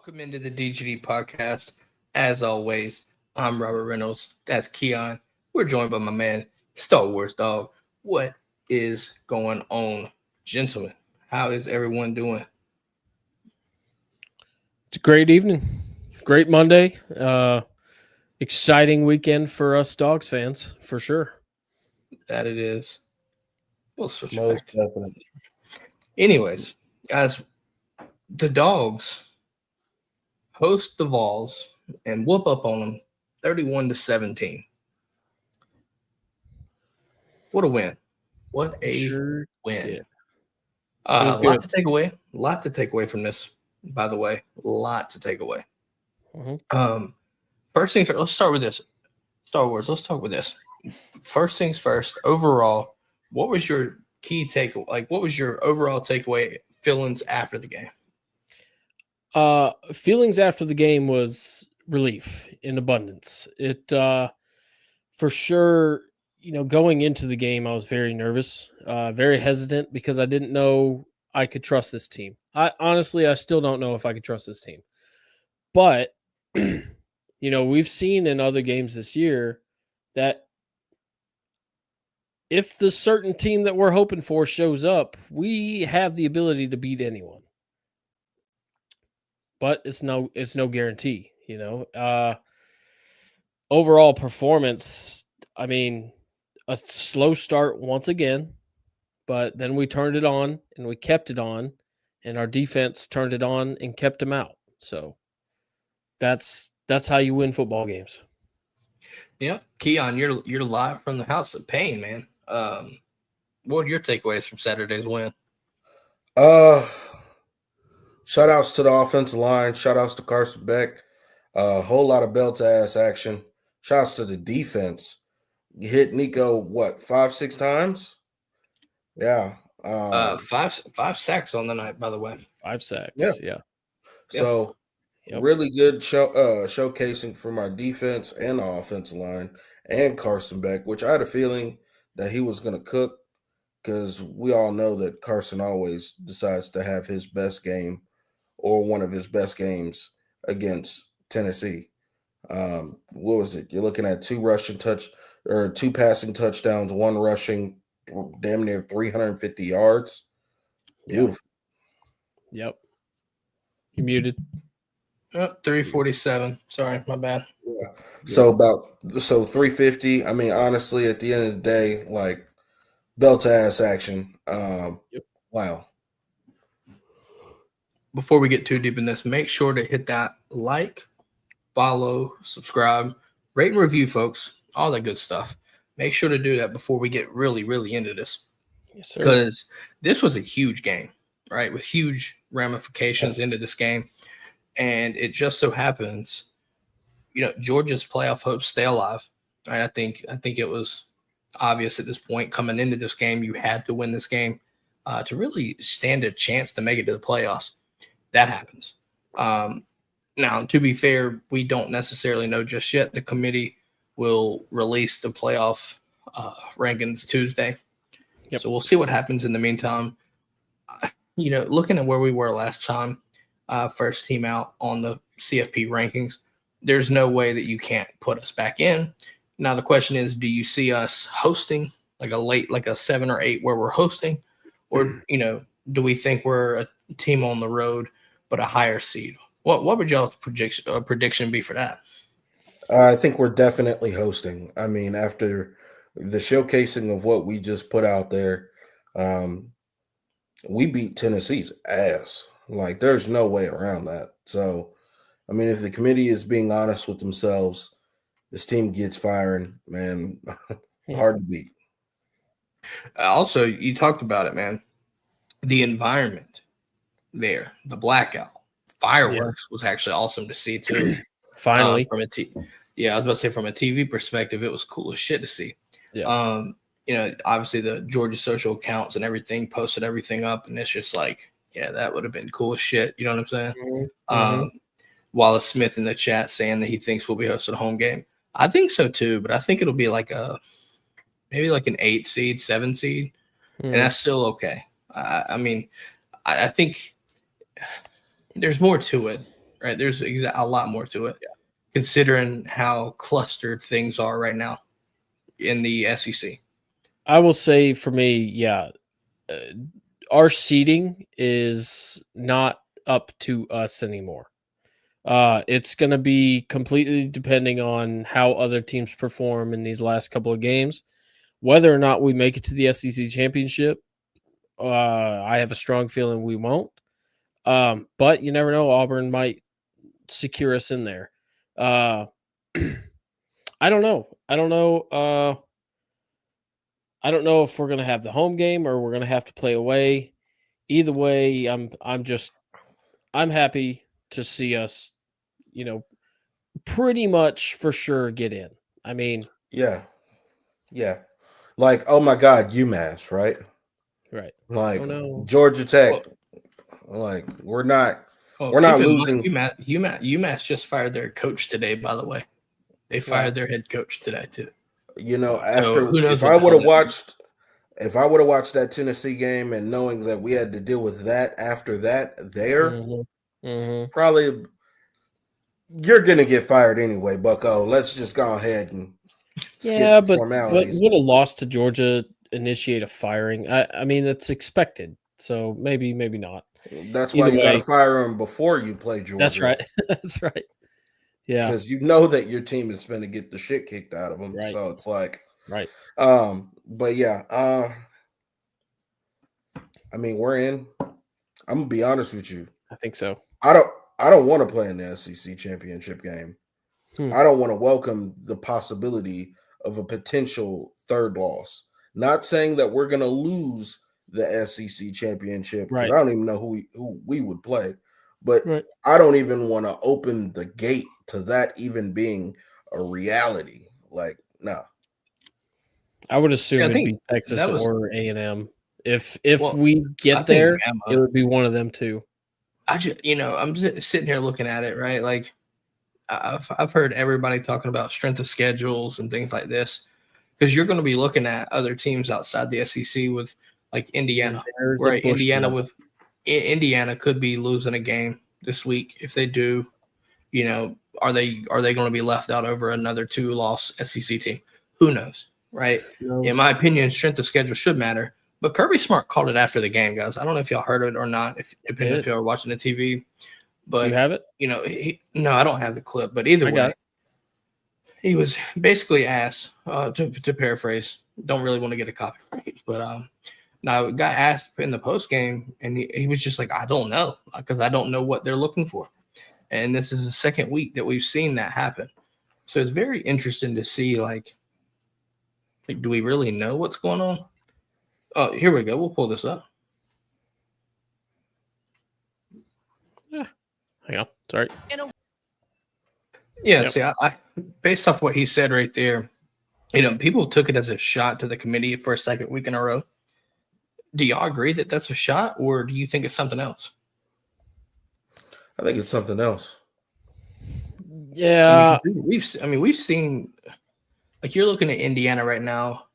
Welcome into the DGD Podcast. As always, I'm Robert Reynolds. That's Keon. We're joined by my man, Star Wars Dog. What is going on, gentlemen? How is everyone doing? It's a great evening. Great Monday. Exciting weekend for us Dogs fans, for sure. That it is. We'll switch Most back. definitely. Anyways, guys, the Dogs host the Vols and whoop up on them 31-17. What a win. What a win. did. A lot to take away. A lot to take away from this, by the way. A lot to take away. First things first, let's start with this. Star Wars, let's talk with this. First things first, overall, what was your key takeaway? Like, what was your overall takeaway feelings after the game? Feelings after the game was relief in abundance. It for sure, going into the game, I was very nervous, very hesitant because I didn't know I could trust this team. I still don't know if I could trust this team. But we've seen in other games this year that if the certain team that we're hoping for shows up, we have the ability to beat anyone. But it's no guarantee, Overall performance, a slow start once again, but then we turned it on and we kept it on, and our defense turned it on and kept them out. So that's how you win football games. Yeah, Keon, you're live from the House of Pain, man. What are your takeaways from Saturday's win? Shout outs to the offensive line. Shout outs to Carson Beck. A whole lot of belt-to-ass action. Shout outs to the defense. You hit Nico, 5-6 times? Yeah. 5 sacks on the night, by the way. 5 sacks, yeah. So really good showcasing from our defense and our offensive line and Carson Beck, which I had a feeling that he was going to cook because we all know that Carson always decides to have his best game or one of his best games against Tennessee. What was it? You're looking at 2 passing touchdowns, 1 rushing, damn near 350 yards. Beautiful. Yep. You muted. 347. Sorry, my bad. Yeah. So 350. Honestly, at the end of the day, like belt-to-ass action. Wow. Before we get too deep in this, make sure to hit that like, follow, subscribe, rate and review, folks. All that good stuff. Make sure to do that before we get really, really into this. Yes, sir. Because this was a huge game, right? With huge ramifications into this game. And it just so happens, Georgia's playoff hopes stay alive. Right? I think it was obvious at this point coming into this game, you had to win this game to really stand a chance to make it to the playoffs. That happens. Now, to be fair, we don't necessarily know just yet. The committee will release the playoff rankings Tuesday. Yep. So we'll see what happens in the meantime. Looking at where we were last time, first team out on the CFP rankings, there's no way that you can't put us back in. Now, the question is, do you see us hosting like a 7 or 8 where we're hosting? Or, do we think we're a team on the road but a higher seed? What would y'all's prediction be for that? I think we're definitely hosting. After the showcasing of what we just put out there, we beat Tennessee's ass. Like, there's no way around that. So, if the committee is being honest with themselves, this team gets firing, man. Hard to beat. Also, you talked about it, man. The environment there, the blackout, fireworks was actually awesome to see too. Finally, I was about to say from a TV perspective, it was cool as shit to see. Yeah. Obviously the Georgia social accounts and everything posted everything up, and it's just like, yeah, that would have been cool as shit. You know what I'm saying? Mm-hmm. Wallace Smith in the chat saying that he thinks we'll be hosting a home game. I think so too, but I think it'll be maybe like an 8 seed, 7 seed, and that's still okay. I think there's more to it. right? There's a lot more to it, considering how clustered things are right now in the SEC. I will say for me, our seeding is not up to us anymore. It's going to be completely depending on how other teams perform in these last couple of games. Whether or not we make it to the SEC championship, I have a strong feeling we won't. But you never know. Auburn might secure us in there. I don't know. I don't know if we're going to have the home game or we're going to have to play away. Either way, I'm happy to see us, pretty much for sure get in. I mean, yeah. Like, oh my God, UMass, right? right. Like no. Georgia Tech. Like we're not losing. UMass just fired their coach today. By the way, they fired their head coach today too. After who knows if I would have watched that Tennessee game and knowing that we had to deal with that after that, probably you're gonna get fired anyway, Bucko. Let's just go ahead and skip the formalities. But would a loss to Georgia initiate a firing? I mean, it's expected. So maybe not. That's why you got to fire them before you play Georgia. That's right. That's right. Yeah, because you know that your team is going to get the shit kicked out of them. Right. So it's like, right. But yeah, I mean, we're in. I'm gonna be honest with you. I think so. I don't want to play in the SEC championship game. I don't want to welcome the possibility of a potential third loss. Not saying that we're going to lose the SEC championship because I don't even know who we would play, but I don't even want to open the gate to that even being a reality. Like, no. I would assume it'd be Texas or A&M. If we get there, it would be one of them too. I'm just sitting here looking at it, right? Like, I've heard everybody talking about strength of schedules and things like this, because you're going to be looking at other teams outside the SEC with like Indiana, right? Indiana could be losing a game this week. If they do, are they going to be left out over another 2-loss SEC team? Who knows, right? In my opinion, strength of schedule should matter. But Kirby Smart called it after the game, guys. I don't know if y'all heard it or not, depending if y'all are watching the TV. But you have it? No, I don't have the clip. But either way, he was basically asked, to paraphrase, don't really want to get a copyright, but now got asked in the post game, and he was just like, I don't know, because I don't know what they're looking for. And this is the second week that we've seen that happen. So it's very interesting to see, like do we really know what's going on? Oh, here we go. We'll pull this up. Yeah. Hang on. Sorry. Yeah, see, I based off what he said right there, people took it as a shot to the committee for a second week in a row. Do y'all agree that that's a shot, or do you think it's something else? I think it's something else. Yeah. We've seen, like, you're looking at Indiana right now,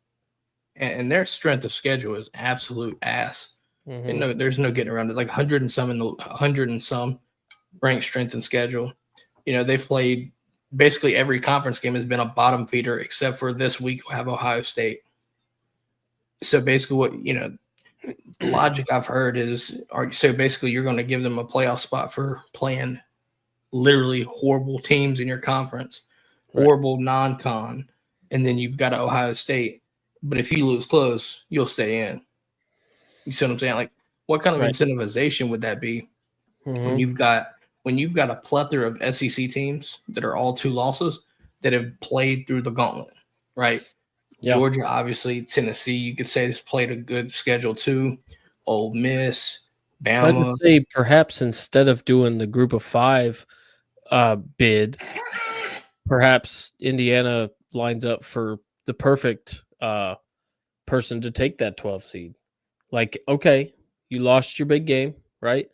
and their strength of schedule is absolute ass. And there's no getting around it. Like 100 and some ranked strength and schedule. They've played basically every conference game has been a bottom feeder, except for this week we'll have Ohio State. So basically what, logic I've heard is, so basically you're going to give them a playoff spot for playing literally horrible teams in your conference, horrible non-con, and then you've got Ohio State. But if you lose close, you'll stay in. You see what I'm saying? Like, what kind of incentivization would that be when you've got a plethora of SEC teams that are all 2 losses that have played through the gauntlet, right? Yeah. Georgia, obviously, Tennessee, you could say has played a good schedule too. Ole Miss, Bama. I'd say perhaps instead of doing the group of 5 bid, perhaps Indiana lines up for the perfect person to take that 12 seed. Like, okay, you lost your big game, right?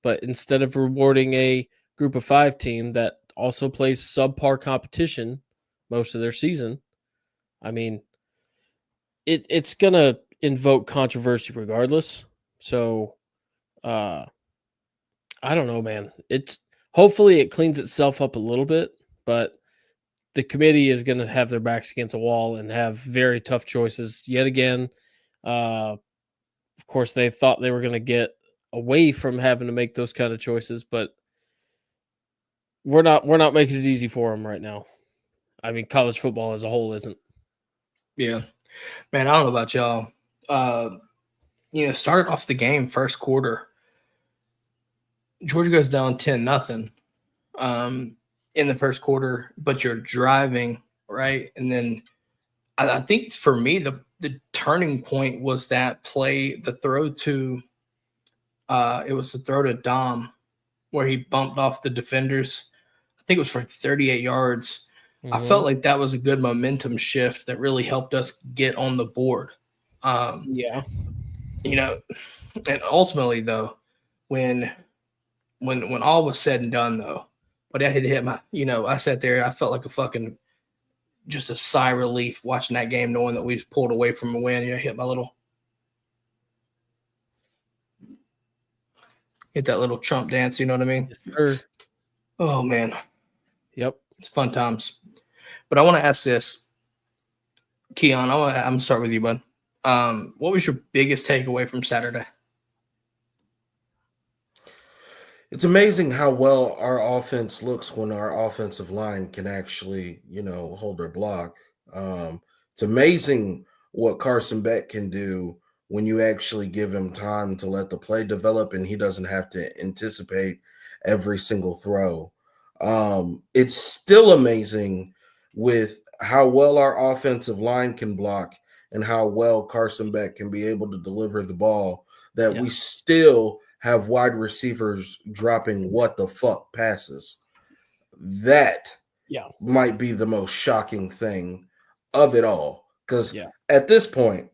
But instead of rewarding a group of 5 team that also plays subpar competition most of their season, I mean, it's going to invoke controversy regardless. So, I don't know, man. hopefully it cleans itself up a little bit, but the committee is going to have their backs against a wall and have very tough choices yet again. Of course, they thought they were going to get away from having to make those kind of choices, but we're not making it easy for them right now. I mean, college football as a whole isn't. Yeah, man, I don't know about y'all. Started off the game first quarter. Georgia goes down 10-0 in the first quarter, but you're driving, right? And then I think for me, the turning point was that play, the throw to Dom, where he bumped off the defenders. I think it was for 38 yards. Mm-hmm. I felt like that was a good momentum shift that really helped us get on the board. Yeah. And ultimately, though, when all was said and done, though, but I had hit my, I sat there, I felt like just a sigh of relief watching that game, knowing that we pulled away from a win. Hit that little Trump dance, you know what I mean? Yes, sir. Oh, man. Yep. It's fun times. But I want to ask this, Keon, I'm going to start with you, bud. What was your biggest takeaway from Saturday? It's amazing how well our offense looks when our offensive line can actually, hold their block. It's amazing what Carson Beck can do when you actually give him time to let the play develop and he doesn't have to anticipate every single throw. It's still amazing with how well our offensive line can block and how well Carson Beck can be able to deliver the ball that we still have wide receivers dropping what the fuck passes. That might be the most shocking thing of it all. Because at this point,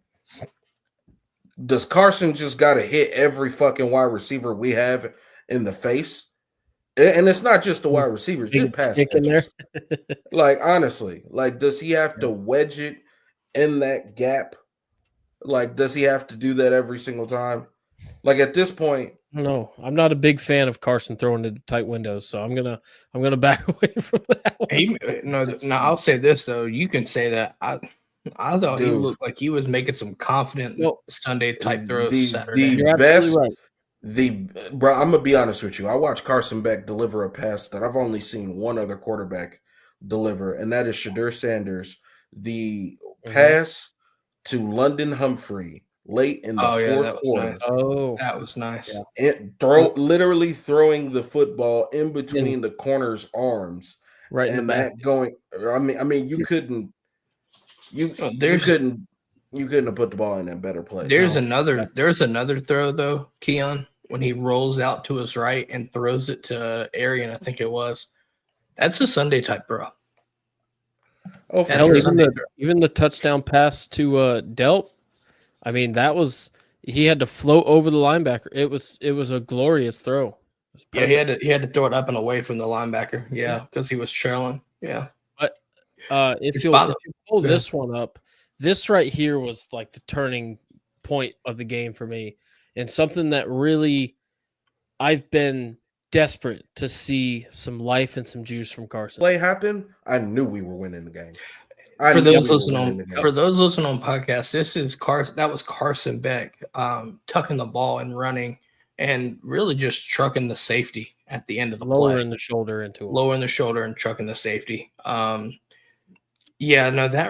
does Carson just got to hit every fucking wide receiver we have in the face? And it's not just the wide receivers, just pass catchers. Like, honestly, does he have to wedge it in that gap? Like, does he have to do that every single time? Like, at this point, no, I'm not a big fan of Carson throwing into tight windows, so I'm gonna back away from that one. No, I'll say this though. You can say that I thought he looked like he was making some confident Sunday type throws Saturday. You're absolutely right. Bro, I'm gonna be honest with you. I watched Carson Beck deliver a pass that I've only seen one other quarterback deliver, and that is Shadur Sanders. The pass to London Humphrey late in the fourth quarter. Nice. Oh, that was nice. Literally throwing the football in between the corner's arms, right? And that going. I mean, you couldn't have put the ball in a better place. There's another throw though, Keon, when he rolls out to his right and throws it to Arian, I think it was. That's a Sunday type throw. Oh, even the touchdown pass to Delp. I mean, he had to float over the linebacker. It was a glorious throw. Yeah, he had to throw it up and away from the linebacker. Yeah, because he was trailing. Yeah. But if you pull this one up, this right here was like the turning point of the game for me, and something that really I've been desperate to see some life and some juice from Carson. Play happened. I knew we were winning the game. For those listening on podcasts, this is Carson. That was Carson Beck tucking the ball and running, and really just trucking the safety at the end of the play. Lowering the shoulder and trucking the safety. That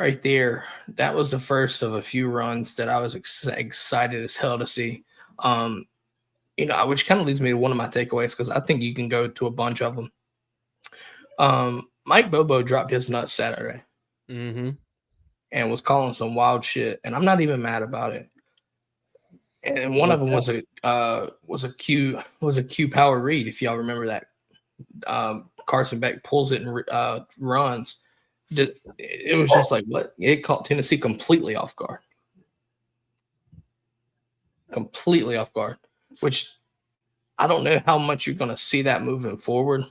right there, that was the first of a few runs that I was excited as hell to see. Which kind of leads me to one of my takeaways, because I think you can go to a bunch of them. Mike Bobo dropped his nuts Saturday. Mm-hmm. And was calling some wild shit, and I'm not even mad about it. And one of them was a Q power read, if y'all remember that. Carson Beck pulls it and runs. It was just like, what? It caught Tennessee completely off guard. Which I don't know how much you're going to see that moving forward,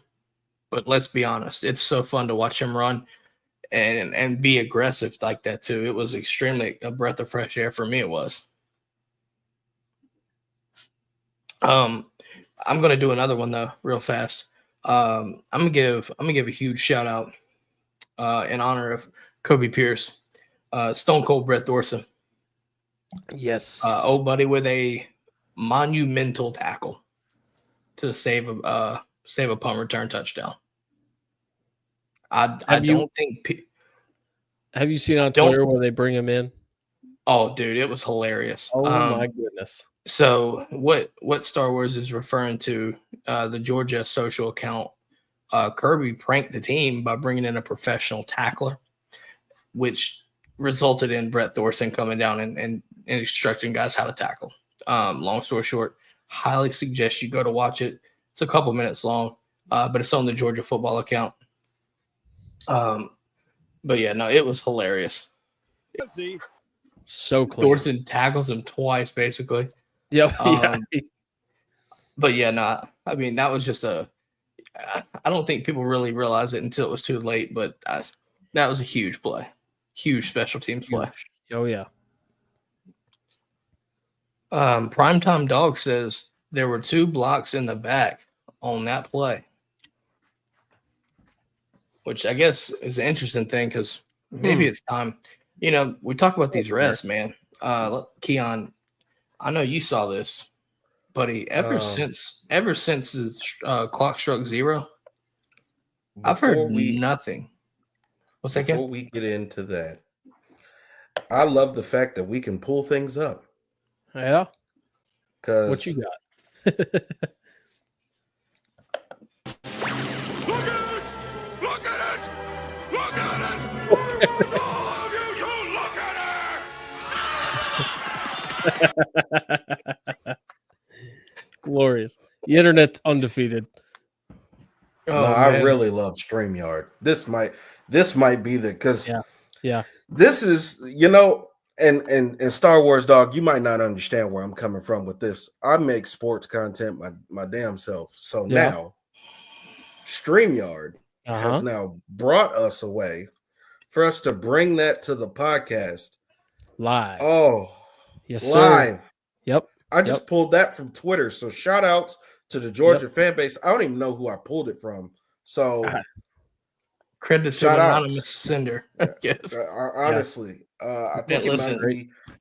but let's be honest, it's so fun to watch him run and be aggressive like that too. It was extremely a breath of fresh air for me. It was. I'm going to do another one though, real fast. I'm gonna give a huge shout out in honor of Kobe Pierce, Stone Cold Brett Thorson. Yes. Old buddy with a monumental tackle to save a punt return touchdown. I don't think. Have you seen on Twitter where they bring him in? Oh, dude, it was hilarious. Oh my goodness. So what Star Wars is referring to, the Georgia social account, Kirby pranked the team by bringing in a professional tackler, which resulted in Brett Thorson coming down and instructing guys how to tackle. Long story short, highly suggest you go to watch it. It's a couple minutes long, but it's on the Georgia football account. But yeah, no, it was hilarious. So clean. Thorson tackles him twice, basically. Yep. Yeah. But yeah, no, I mean, that was just I don't think people really realized it until it was too late, but that was a huge play. Huge special teams play. Oh, yeah. Primetime Dog says there were 2 blocks in the back on that play, which I guess is an interesting thing because maybe it's time. You know, we talk about these refs, man. Keon, I know you saw this, buddy. Ever since the clock struck 0, I've heard nothing. What's that? Before we get into that, I love the fact that we can pull things up. Yeah. Because what you got? Look at it! Glorious. The internet's undefeated. No, I really love StreamYard. This might be the because this is, you know, and Star Wars Dog, you might not understand where I'm coming from with this. I make sports content my damn self. So now StreamYard has now brought us a way for us to bring that to the podcast live. Oh, yes, live. Sir. Yep. I just pulled that from Twitter. So shout outs to the Georgia fan base. I don't even know who I pulled it from. So credit to anonymous sender. Yes. Honestly, I think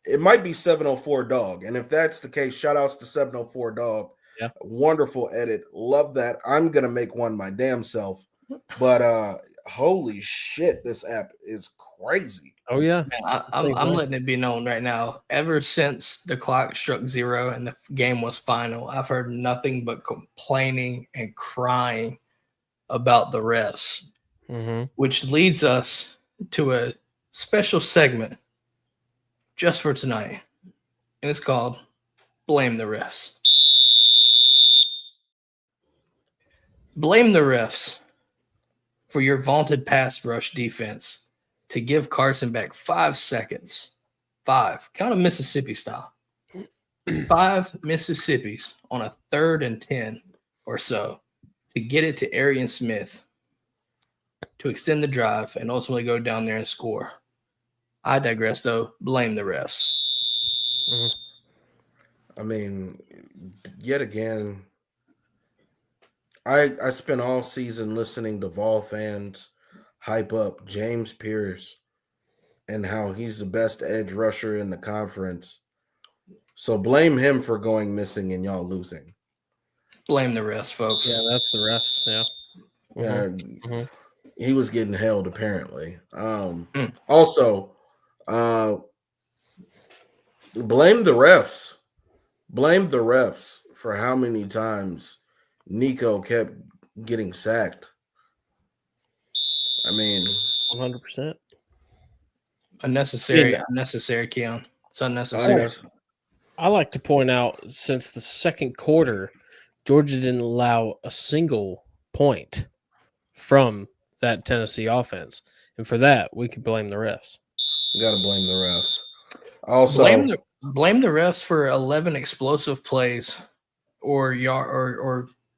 it might be 704 Dog. And if that's the case, shout outs to 704 Dog. Yeah. Wonderful edit. Love that. I'm gonna make one my damn self. But holy shit, this app is crazy. Oh yeah. Man, I'm letting it be known right now. Ever since the clock struck 0 and the game was final, I've heard nothing but complaining and crying about the refs. Which leads us to a special segment just for tonight. And it's called Blame the Refs. Blame the refs for your vaunted pass rush defense to give Carson Beck 5 seconds. 5. Count them Mississippi style. 5 Mississippis on a 3rd and 10 or so to get it to Arian Smith to extend the drive and ultimately go down there and score. I digress, though. Blame the refs. I mean, yet again, I spent all season listening to Vol fans hype up James Pierce and how he's the best edge rusher in the conference. So blame him for going missing and y'all losing. Blame the refs, folks. Yeah, that's the refs. Yeah. He was getting held apparently. Also, blame the refs. Blame the refs for how many times Nico kept getting sacked. I mean, 100%. Unnecessary, Keon. It's unnecessary. I like to point out, since the second quarter, Georgia didn't allow a single point from that Tennessee offense. And for that, we can blame the refs. You got to blame the refs. Also, blame the refs for 11 explosive plays or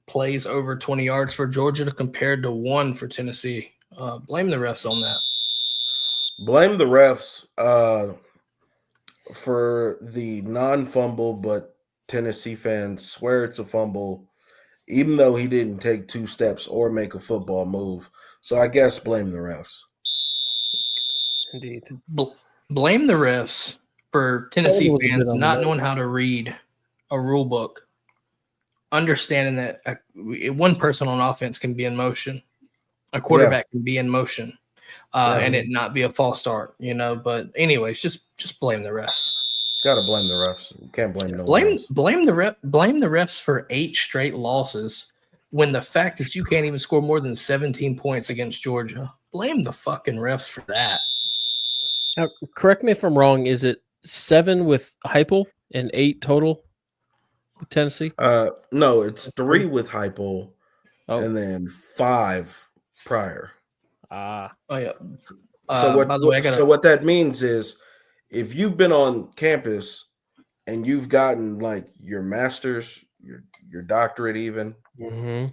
plays over 20 yards for Georgia compared to 1 for Tennessee. Blame the refs on that. Blame the refs for the non-fumble, but Tennessee fans swear it's a fumble even though he didn't take 2 steps or make a football move. So I guess blame the refs. Indeed. Blame the refs for Tennessee was a bit fans on the not nose. knowing how to read a rule book, understanding that one person on offense can be in motion, a quarterback can be in motion, and it not be a false start, But anyways, just blame the refs. Got to blame the refs. You can't blame no one Blame else. blame the refs for 8 straight losses when the fact that you can't even score more than 17 points against Georgia. Blame the fucking refs for that. Now, correct me if I'm wrong. Is it 7 with Heupel and 8 total with Tennessee? No, it's 3 with Heupel and then 5 prior. Oh yeah. So by the way, what that means is if you've been on campus and you've gotten like your master's, your doctorate, even 9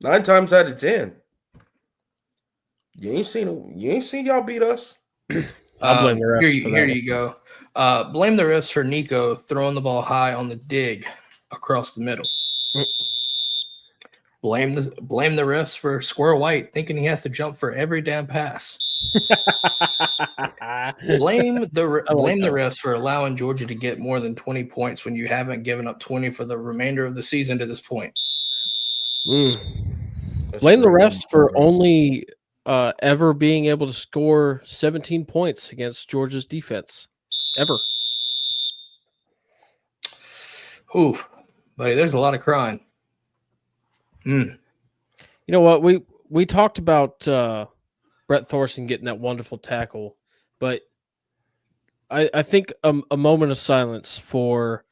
times out of 10, you ain't seen y'all beat us. I'll blame the refs for that. Here you go. Blame the refs for Nico throwing the ball high on the dig across the middle. Blame the refs for Square White thinking he has to jump for every damn pass. Blame the refs for allowing Georgia to get more than 20 points when you haven't given up 20 for the remainder of the season to this point. Blame the refs for only ever being able to score 17 points against Georgia's defense. Ever. Oof, buddy, there's a lot of crying. You know what? We talked about Brett Thorson getting that wonderful tackle, but I think a moment of silence for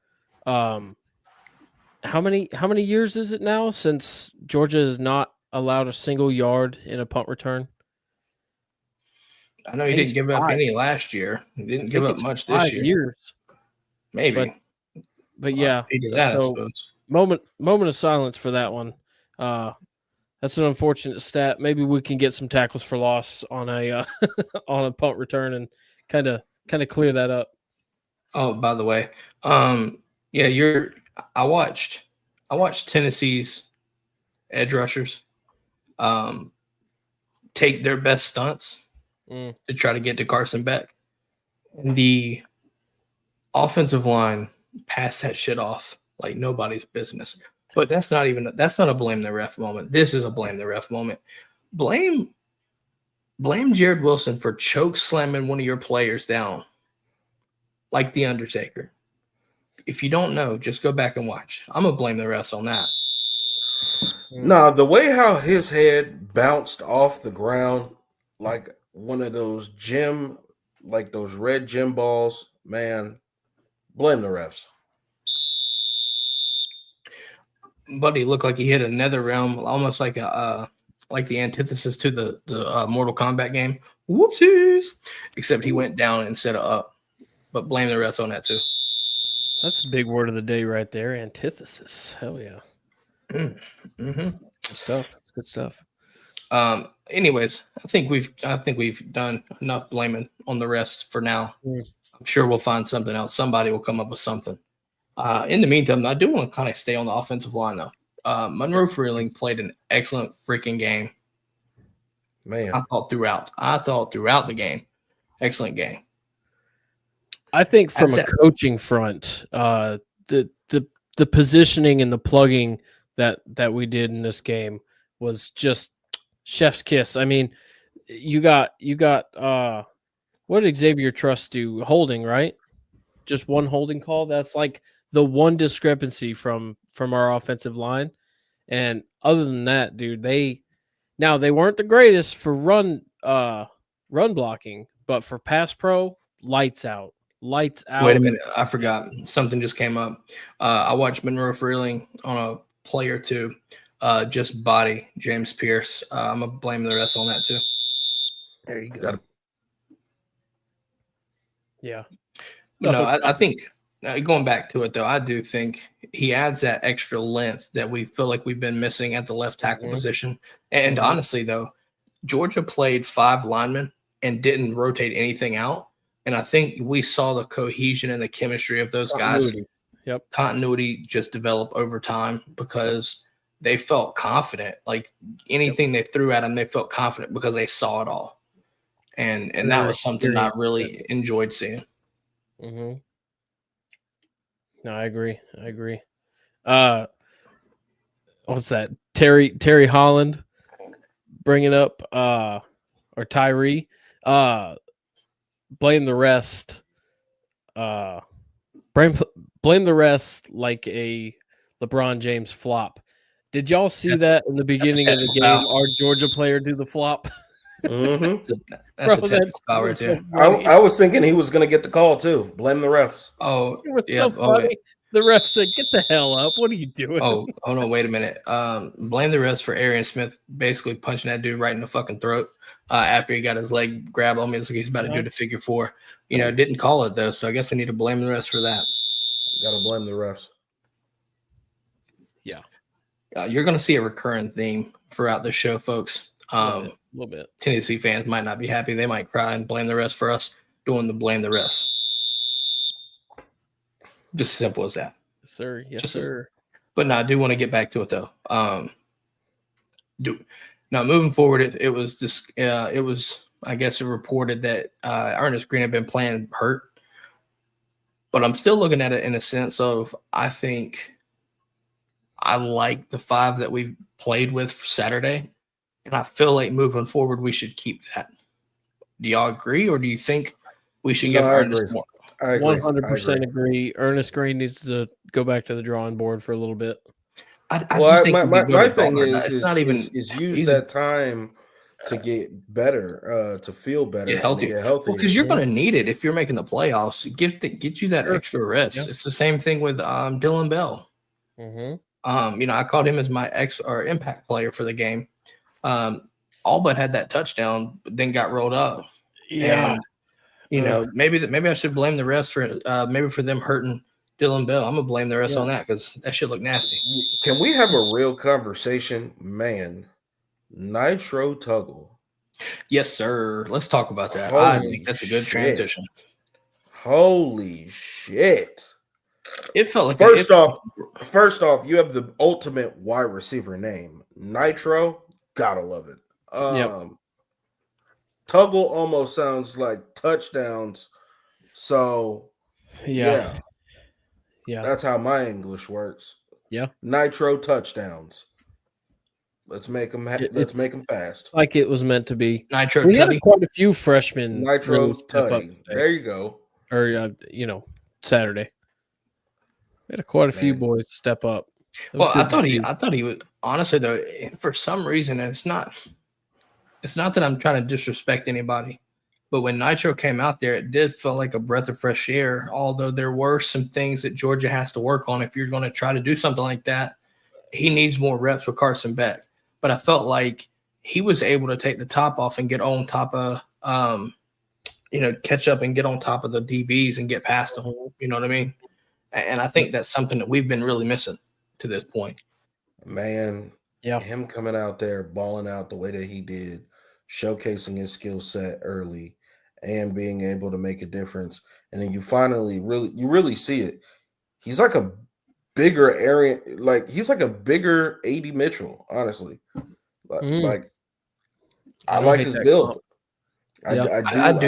how many years is it now since Georgia has not allowed a single yard in a punt return? I know he didn't give up any last year. He didn't give up much this 5 year. years. Maybe. But yeah. I suppose. Moment of silence for that one. That's an unfortunate stat. Maybe we can get some tackles for loss on a on a punt return and kind of clear that up. Oh, by the way, I watched Tennessee's edge rushers take their best stunts to try to get to Carson Beck. And the offensive line passed that shit off like nobody's business. But that's not a blame the ref moment. This is a blame the ref moment. Blame Jared Wilson for choke slamming one of your players down like The Undertaker. If you don't know, just go back and watch. I'm going to blame the refs on that. No, the way how his head bounced off the ground like one of those those red gym balls, man, blame the refs. Buddy looked like he hit a nether realm, almost like the antithesis to the Mortal Kombat game. Whoopsies! Except he went down instead of up. But blame the refs on that too. That's the big word of the day right there. Antithesis. Hell yeah. Good stuff. That's good stuff. Anyways, I think we've done enough blaming on the refs for now. I'm sure we'll find something else. Somebody will come up with something. In the meantime, I do want to kind of stay on the offensive line, though. Monroe Freeling played an excellent freaking game. Man, I thought throughout the game, excellent game. I think from a coaching front, the positioning and the plugging that we did in this game was just chef's kiss. I mean, you got what did Xavier Truss do? Holding, right? Just one holding call. That's like the one discrepancy from our offensive line. And other than that, dude, they weren't the greatest for run blocking, but for pass pro, lights out. Wait a minute, I forgot. Something just came up. I watched Monroe Freeling on a play or two just body James Pierce. I'm going to blame the rest on that too. There you go. Yeah. No, I think going back to it, though, I do think he adds that extra length that we feel like we've been missing at the left tackle position. And honestly, though, Georgia played 5 linemen and didn't rotate anything out. And I think we saw the cohesion and the chemistry of those guys. Yep. continuity just develop over time because they felt confident. Like anything they threw at them, they felt confident because they saw it all. And that was something that I really enjoyed seeing. Mm-hmm. No, I agree. What's that? Terry Holland bringing up or Tyree. Blame the rest. Blame the rest like a LeBron James flop. Did y'all see that in the beginning of the game? Our Georgia player do the flop. Mm-hmm. That's a technical foul right there. I was thinking he was going to get the call too. Blame the refs. Oh, it was so funny. The ref said, "Get the hell up! What are you doing?" Oh, hold on, wait a minute. Blame the refs for Arian Smith basically punching that dude right in the fucking throat after he got his leg grabbed on me. It's like he's about to do the figure four. Didn't call it though, so I guess we need to blame the refs for that. Got to blame the refs. Yeah, you're going to see a recurring theme throughout the show, folks. A little bit. Tennessee fans might not be happy. They might cry and blame the refs for us doing the blame the refs. Just as simple as that. Yes, sir. Yes, sir. But no, I do want to get back to it though. Now moving forward, it was just I guess it reported that Ernest Green had been playing hurt. But I'm still looking at it in a sense of I think I like the 5 that we've played with for Saturday. And I feel like moving forward, we should keep that. Do y'all agree, or do you think we should give Ernest more? I agree. 100% agree. Ernest Green needs to go back to the drawing board for a little bit. My thing is use that time to get better, to feel better, get healthier. Because you're going to need it if you're making the playoffs. Get you that extra rest. Yeah. It's the same thing with Dylan Bell. Mm-hmm. I called him as my impact player for the game. All but had that touchdown, but then got rolled up. Yeah. And, maybe I should blame the rest for them hurting Dylan Bell. I'm gonna blame the rest on that because that shit look nasty. Can we have a real conversation, man? Nitro Tuggle. Yes, sir. Let's talk about that. I think that's a good transition. Holy shit! It felt like first off, you have the ultimate wide receiver name, Nitro. Gotta love it. Tuggle almost sounds like touchdowns. So yeah, that's how my English works. Yeah, Nitro touchdowns. Let's make them. Let's make them fast. Like it was meant to be. Nitro. We had quite a few freshmen. Nitro Tutty. There you go. Or Saturday. We had quite a few boys step up. Well, I thought he would. Honestly, though, for some reason, and it's not that I'm trying to disrespect anybody, but when Nitro came out there, it did feel like a breath of fresh air. Although there were some things that Georgia has to work on. If you're going to try to do something like that, he needs more reps with Carson Beck. But I felt like he was able to take the top off and get on top of, catch up and get on top of the DBs and get past them. You know what I mean? And I think that's something that we've been really missing to this point. Man, him coming out there, balling out the way that he did, showcasing his skill set early and being able to make a difference. And then you finally really see it. He's like a bigger area, he's like a bigger A.D. Mitchell, honestly. I like his build. I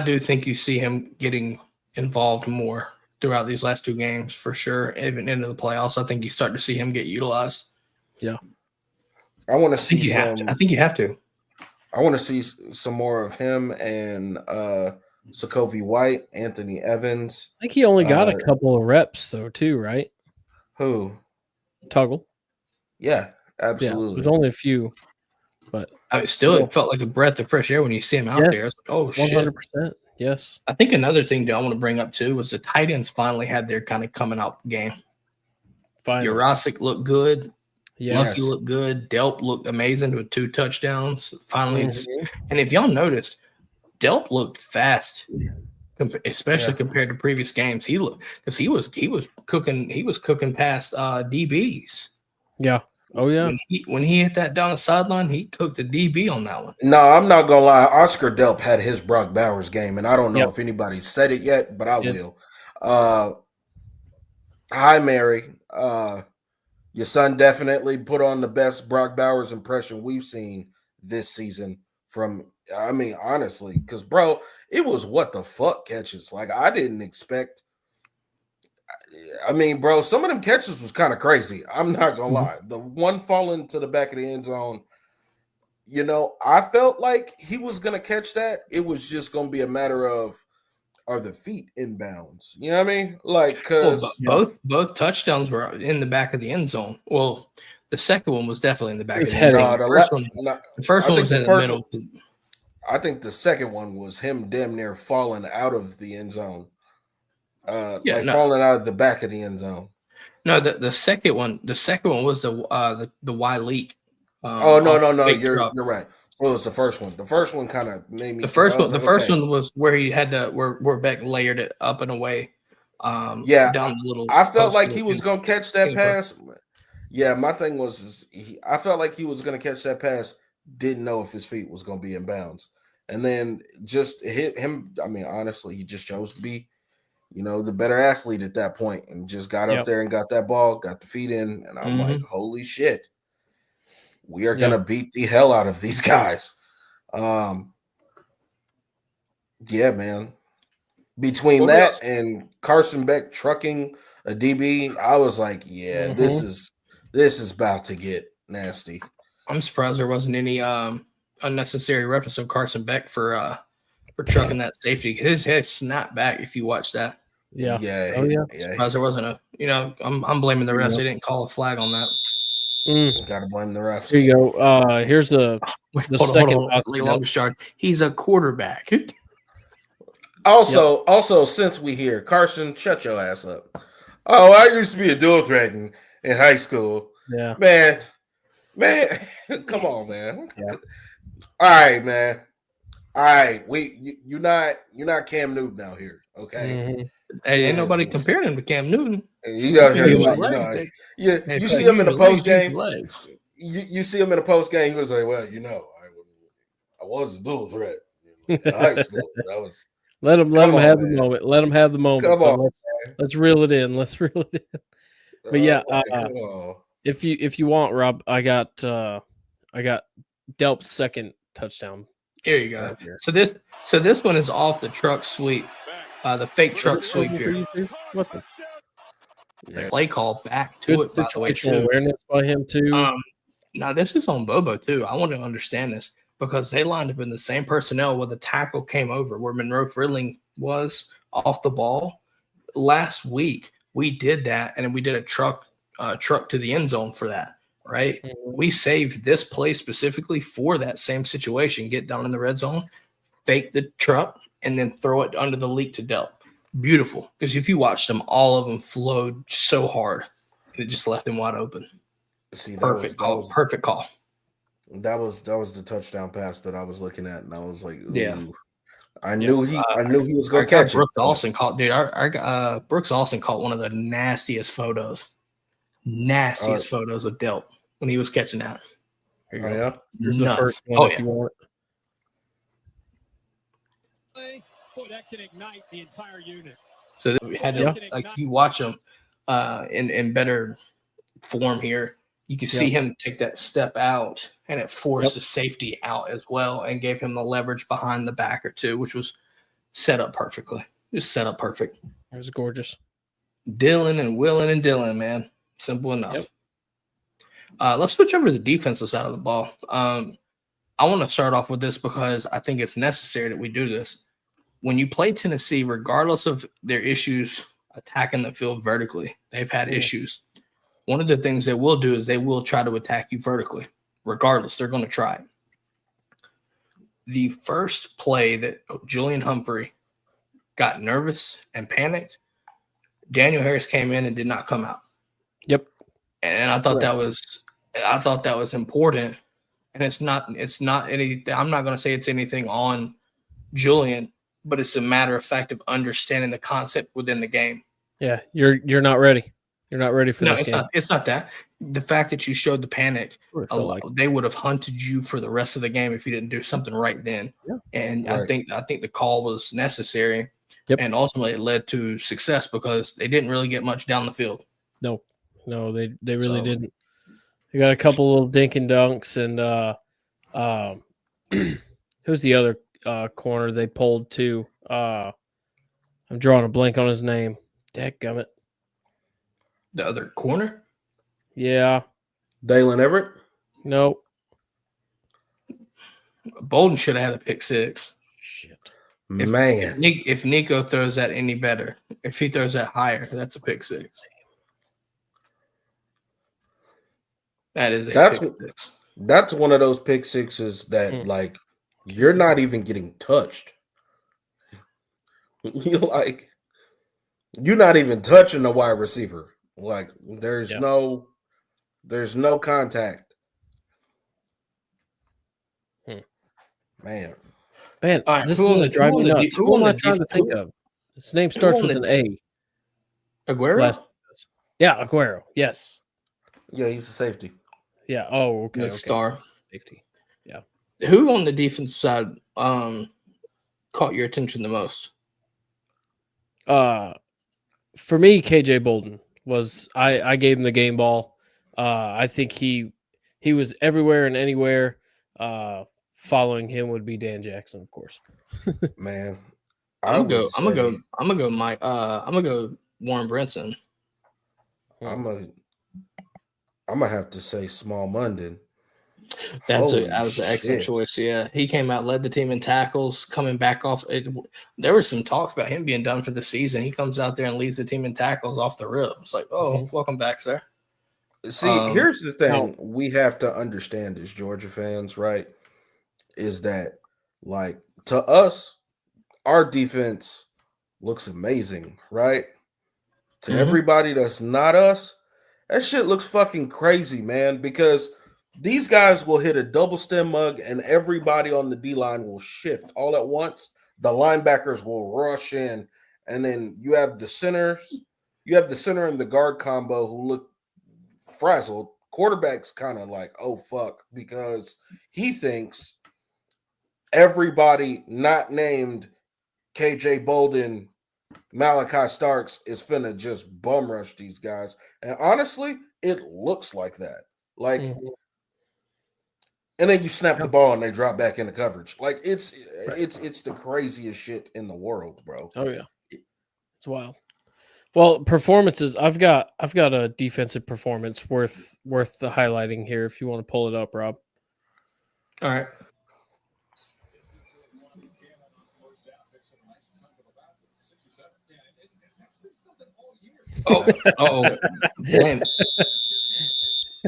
do think you see him getting involved more throughout these last 2 games for sure. Even into the playoffs, I think you start to see him get utilized. Yeah, I want to see. I think you have to. I want to see some more of him and Sokovie White, Anthony Evans. I think he only got a couple of reps though, too, right? Who? Tuggle. Yeah, absolutely. There's only a few, but it felt like a breath of fresh air when you see him out there. It's like, oh, 100%. Yes. I think another thing I want to bring up too was the tight ends finally had their kind of coming out game. Jurasic looked good. Yes. Lucky looked good. Delp looked amazing with 2 touchdowns. Finally, and if y'all noticed, Delp looked fast, especially compared to previous games. He looked because he was cooking past DBs. Yeah. Oh yeah. When he hit that down the sideline, he took the DB on that one. No, I'm not gonna lie. Oscar Delp had his Brock Bowers game, and I don't know if anybody said it yet, but I will. Hi, Mary. Your son definitely put on the best Brock Bowers impression we've seen this season. Honestly, because bro, it was what the fuck catches. Like I didn't expect. Bro, some of them catches was kind of crazy. I'm not gonna lie. The one falling to the back of the end zone. I felt like he was gonna catch that. It was just gonna be a matter of, are the feet in bounds? You know what I mean? Like, because both touchdowns were in the back of the end zone. Well, the second one was definitely in the back of the heading. end zone. The first one was in the middle. I think the second one was him damn near falling out of the end zone. Falling out of the back of the end zone. No, the second one was the Y leak. No. You're right. Well, it was the first one. The first one kind of made me. The first one was where he had to where Beck layered it up and away. Down the little. I felt like he was gonna catch that pass. Yeah, my thing was I felt like he was gonna catch that pass. Didn't know if his feet was gonna be in bounds, and then just hit him. Honestly, he just chose to be, the better athlete at that point, and just got up there and got that ball, got the feet in, and I'm like, holy shit. We are going to beat the hell out of these guys. Yeah, man. Between that and Carson Beck trucking a DB, I was like, this is about to get nasty. I'm surprised there wasn't any unnecessary reference of Carson Beck for trucking that safety. His head snapped back if you watch that. Yeah. Surprised there wasn't I'm blaming the refs. They didn't call a flag on that. Gotta blame the refs. Here you go. Here's the longest yard. He's a quarterback. Also, since we here, Carson, shut your ass up. Oh, I used to be a dual threat in high school. Yeah, man, come on, man. Yeah. All right, man. All right, you're not Cam Newton out here, okay? Hey, ain't nobody comparing him to Cam Newton. You out here, you see him in the post game. You see him in the post game. He was like, "Well, I was a dual threat in high school. That was." Let him have the moment. Let him have the moment. Come on, let's reel it in. But yeah, if you want, Rob, I got Delp's second touchdown. Here you go. So this one is off the truck sweep. The fake truck sweep here. Play call back to it, by the way, too. Awareness by him, too. Now, this is on Bobo, too. I want to understand this because they lined up in the same personnel where the tackle came over, where Monroe Fridling was off the ball. Last week, we did that, and then we did a truck to the end zone for that, right? We saved this play specifically for that same situation. Get down in the red zone, fake the truck, and then throw it under the leak to Delp. Beautiful. Because if you watch them, all of them flowed so hard. It just left them wide open. Perfect call. That was the touchdown pass that I was looking at, and I was like, ooh. Yeah. I knew he was going to catch Brooks Austin caught, dude. Brooks Austin caught one of the nastiest photos photos of Delp when he was catching that. Here you go. Yeah. Here's the first one if you want. That can ignite the entire unit. So we had to, you watch him in better form here. You can see him take that step out, and it forced the safety out as well and gave him the leverage behind the backer too, which was set up perfectly. Just set up perfect. It was gorgeous. Dylan and Willen and Dylan, man. Simple enough. Let's switch over to the defensive side of the ball. I want to start off with this because I think it's necessary that we do this. When you play Tennessee, regardless of their issues attacking the field vertically, they've had issues. One of the things they will do is they will try to attack you vertically. Regardless, they're going to try it. The first play that Julian Humphrey got nervous and panicked, Daniel Harris came in and did not come out. Yep. And I thought that was important. And it's not any. I'm not going to say it's anything on Julian, but it's a matter of fact of understanding the concept within the game. Yeah, you're not ready. You're not ready for this game. No, it's not that. The fact that you showed the panic, they would have hunted you for the rest of the game if you didn't do something right then. Yeah. And I think the call was necessary. Yep. And ultimately it led to success because they didn't really get much down the field. No, they really didn't. They got a couple little dink and dunks, and who's the other corner they pulled to? I'm drawing a blank on his name. Dadgummit. The other corner? Yeah. Dalen Everett? No. Bolden should have had a pick six. Shit. If Nico throws that any better, if he throws that higher, that's a pick six. That is pick six. That's one of those pick sixes that like you're not even getting touched. You're not even touching the wide receiver. Like there's no contact. Man, right, this is going to drive me nuts. Who am I trying to think of? His name starts with an A. Aguero? Yeah, Aguero. Yes. Yeah, he's a safety. Yeah. Oh, okay. Star. Safety. Yeah. Who on the defense side caught your attention the most? For me, KJ Bolden was. I gave him the game ball. I think he was everywhere and anywhere. Following him would be Dan Jackson, of course. Man, I'm gonna go Mike. I'm gonna go Warren Brinson. I'm gonna have to say Small Munden. That was an excellent choice. Yeah, he came out, led the team in tackles, coming back off. There was some talk about him being done for the season. He comes out there and leads the team in tackles off the rip. It's like, welcome back, sir. See, here's the thing we have to understand as Georgia fans, right? Is that like to us, our defense looks amazing, right? To everybody that's not us, that shit looks fucking crazy, man, because these guys will hit a double stem mug and everybody on the D-line will shift all at once. The linebackers will rush in, and then you have the center and the guard combo who look frazzled. Quarterback's kind of like, oh, fuck, because he thinks everybody not named KJ Bolden, Malachi Starks is finna just bum rush these guys. And honestly, it looks like that. Like, and then you snap the ball and they drop back into coverage. Like it's the craziest shit in the world, bro. Oh yeah, it's wild. Well, performances. I've got a defensive performance worth the highlighting here. If you want to pull it up, Rob. All right. Blame.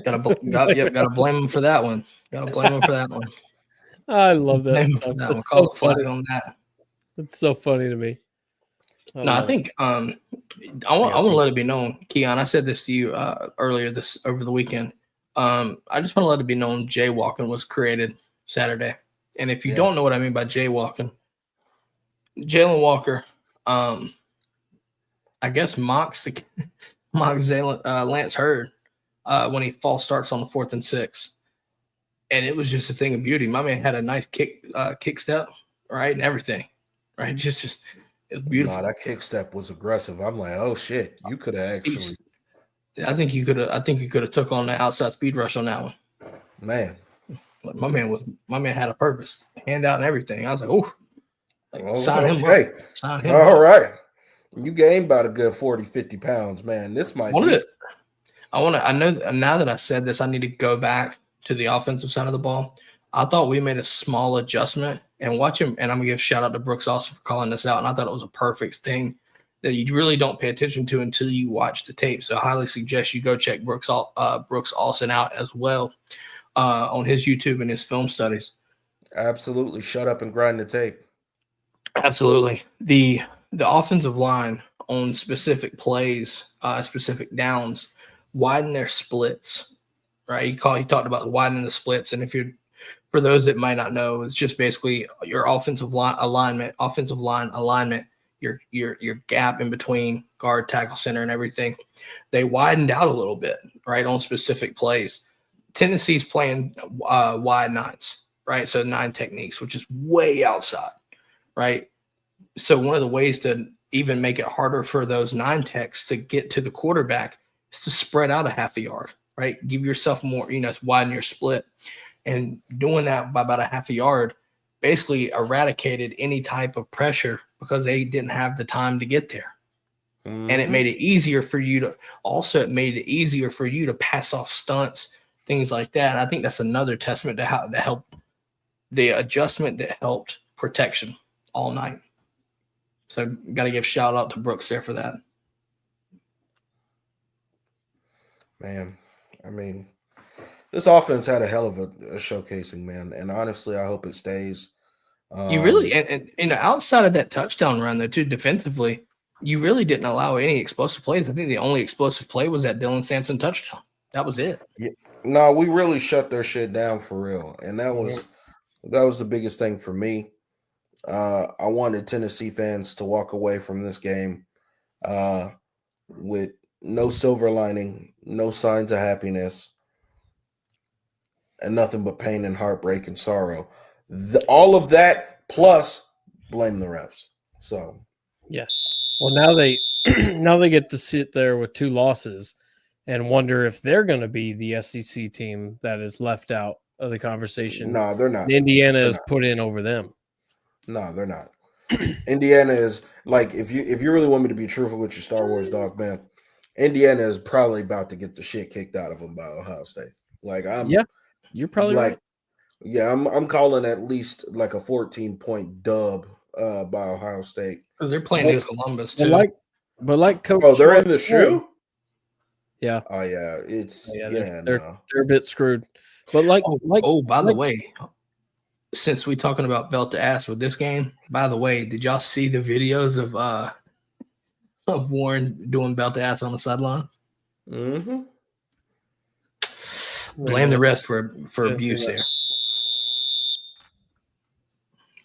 Gotta blame him for that one. I love that stuff. That's so funny on that. It's so funny to me. I think I want to let it be known, Keon. I said this to you earlier over the weekend. I just want to let it be known jaywalking was created Saturday. And if you don't know what I mean by jaywalking, Jalen Walker, I guess mocks Lance Hurd when he false starts on the 4th and 6. And it was just a thing of beauty. My man had a nice kick step, right, and everything, right? Just it was beautiful. Nah, that kick step was aggressive. I'm like, oh shit, you could have actually. I think you could have took on the outside speed rush on that one. Man, my man had a purpose, hand out and everything. I was like, sign him up. Sign him all up. Right. You gained about a good 40, 50 pounds, man. This might be it. I know now that I said this, I need to go back to the offensive side of the ball. I thought we made a small adjustment and watch him. And I'm going to give a shout out to Brooks also for calling this out. And I thought it was a perfect thing that you really don't pay attention to until you watch the tape. So I highly suggest you go check Brooks Olsen out as well on his YouTube and his film studies. Absolutely. Shut up and grind the tape. Absolutely. The offensive line on specific plays, specific downs, widen their splits, right? He talked about widening the splits. And for those that might not know, it's just basically your offensive line alignment, your gap in between guard, tackle, center, and everything. They widened out a little bit, right, on specific plays. Tennessee's playing wide nines, right? So 9 techniques, which is way outside, right? So one of the ways to even make it harder for those 9 techs to get to the quarterback is to spread out a half a yard, right? Give yourself more, widen your split. And doing that by about a half a yard basically eradicated any type of pressure because they didn't have the time to get there. And it made it easier for you to pass off stunts, things like that. And I think that's another testament to how that helped the adjustment that helped protection all night. So got to give shout out to Brooks there for that. Man, I mean, this offense had a hell of a showcasing, man. And honestly, I hope it stays. You really, and outside of that touchdown run, though, too, defensively, you really didn't allow any explosive plays. I think the only explosive play was that Dylan Sampson touchdown. That was it. Yeah. No, we really shut their shit down for real. And that was the biggest thing for me. I wanted Tennessee fans to walk away from this game with no silver lining, no signs of happiness, and nothing but pain and heartbreak and sorrow. All of that plus blame the refs. So yes. Well, now they get to sit there with 2 losses and wonder if they're going to be the SEC team that is left out of the conversation. No, they're not. Indiana is put in over them. No, they're not. Indiana is like, if you really want me to be truthful with your Star Wars dog, man, Indiana is probably about to get the shit kicked out of them by Ohio State. Like you're probably like, right. Yeah, I'm calling at least like a 14-point dub by Ohio State. Because they're playing in Columbus too. But like Coach. Oh, they're in the shoe? Yeah. Oh yeah, they're a bit screwed. But by the way, since we're talking about belt to ass with this game, by the way, did y'all see the videos of Warren doing belt to ass on the sideline? Mm-hmm. Blame the refs for abuse there.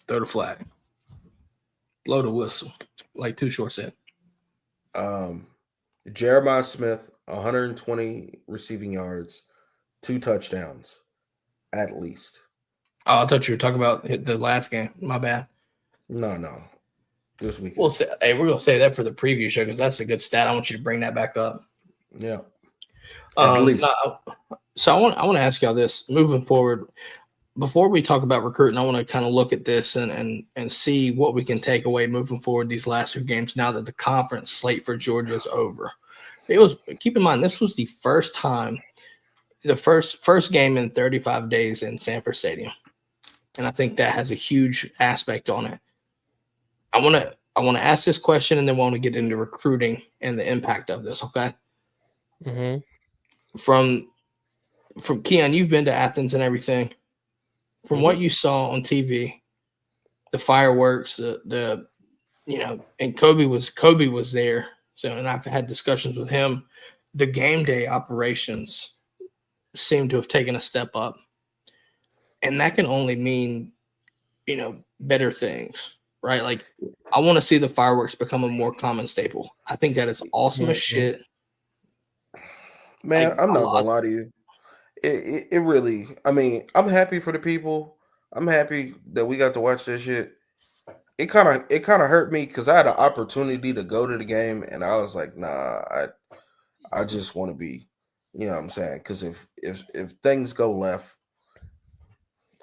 Throw the flag. Blow the whistle, like Too Short said. Jeremiah Smith, 120 receiving yards, 2 touchdowns, at least. Oh, I thought you were talking about the last game. My bad. No. This weekend. We're going to say that for the preview show because that's a good stat. I want you to bring that back up. Yeah. At least. So I want to ask y'all this. Moving forward, before we talk about recruiting, I want to kind of look at this and see what we can take away moving forward these last 2 games now that the conference slate for Georgia is over. Keep in mind, this was the first time, the first game in 35 days in Sanford Stadium. And I think that has a huge aspect on it. I want to ask this question and then want to get into recruiting and the impact of this, okay? Mm-hmm. From Keon, you've been to Athens and everything. From what you saw on TV, the fireworks, and Kobe was there. So, and I've had discussions with him. The game day operations seem to have taken a step up, and that can only mean, better things, right? Like, I want to see the fireworks become a more common staple. I think that is awesome as shit. Man, I'm not gonna lie to you. It really, I mean, I'm happy for the people. I'm happy that we got to watch this shit. It kind of hurt me because I had an opportunity to go to the game and I was like, nah, I just want to be, you know what I'm saying? Because if things go left,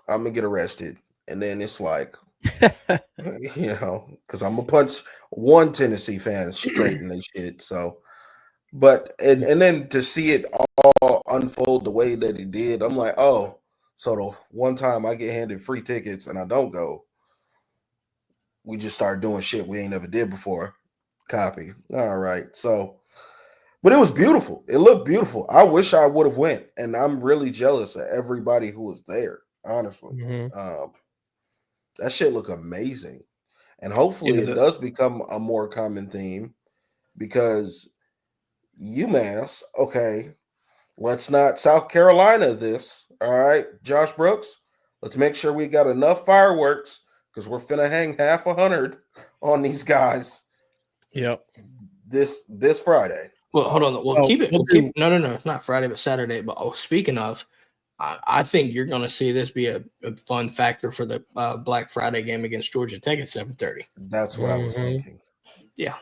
I'm gonna get arrested, and then it's like, because I'm gonna punch one Tennessee fan straight in their shit. So, but and then to see it all unfold the way that it did, I'm like, oh, so the one time I get handed free tickets and I don't go, we just start doing shit we ain't never did before. Copy. All right. So, but it was beautiful. It looked beautiful. I wish I would have went, and I'm really jealous of everybody who was there, honestly. That shit looked amazing. And hopefully it does become a more common theme because UMass, okay, let's not South Carolina this, all right, Josh Brooks, let's make sure we got enough fireworks because we're finna hang 100 on these guys. Yep. This Friday. Well, hold on. No, it's not Friday, but Saturday. But speaking of, I think you're going to see this be a fun factor for the Black Friday game against Georgia Tech at 7:30. That's what I was thinking. Yeah,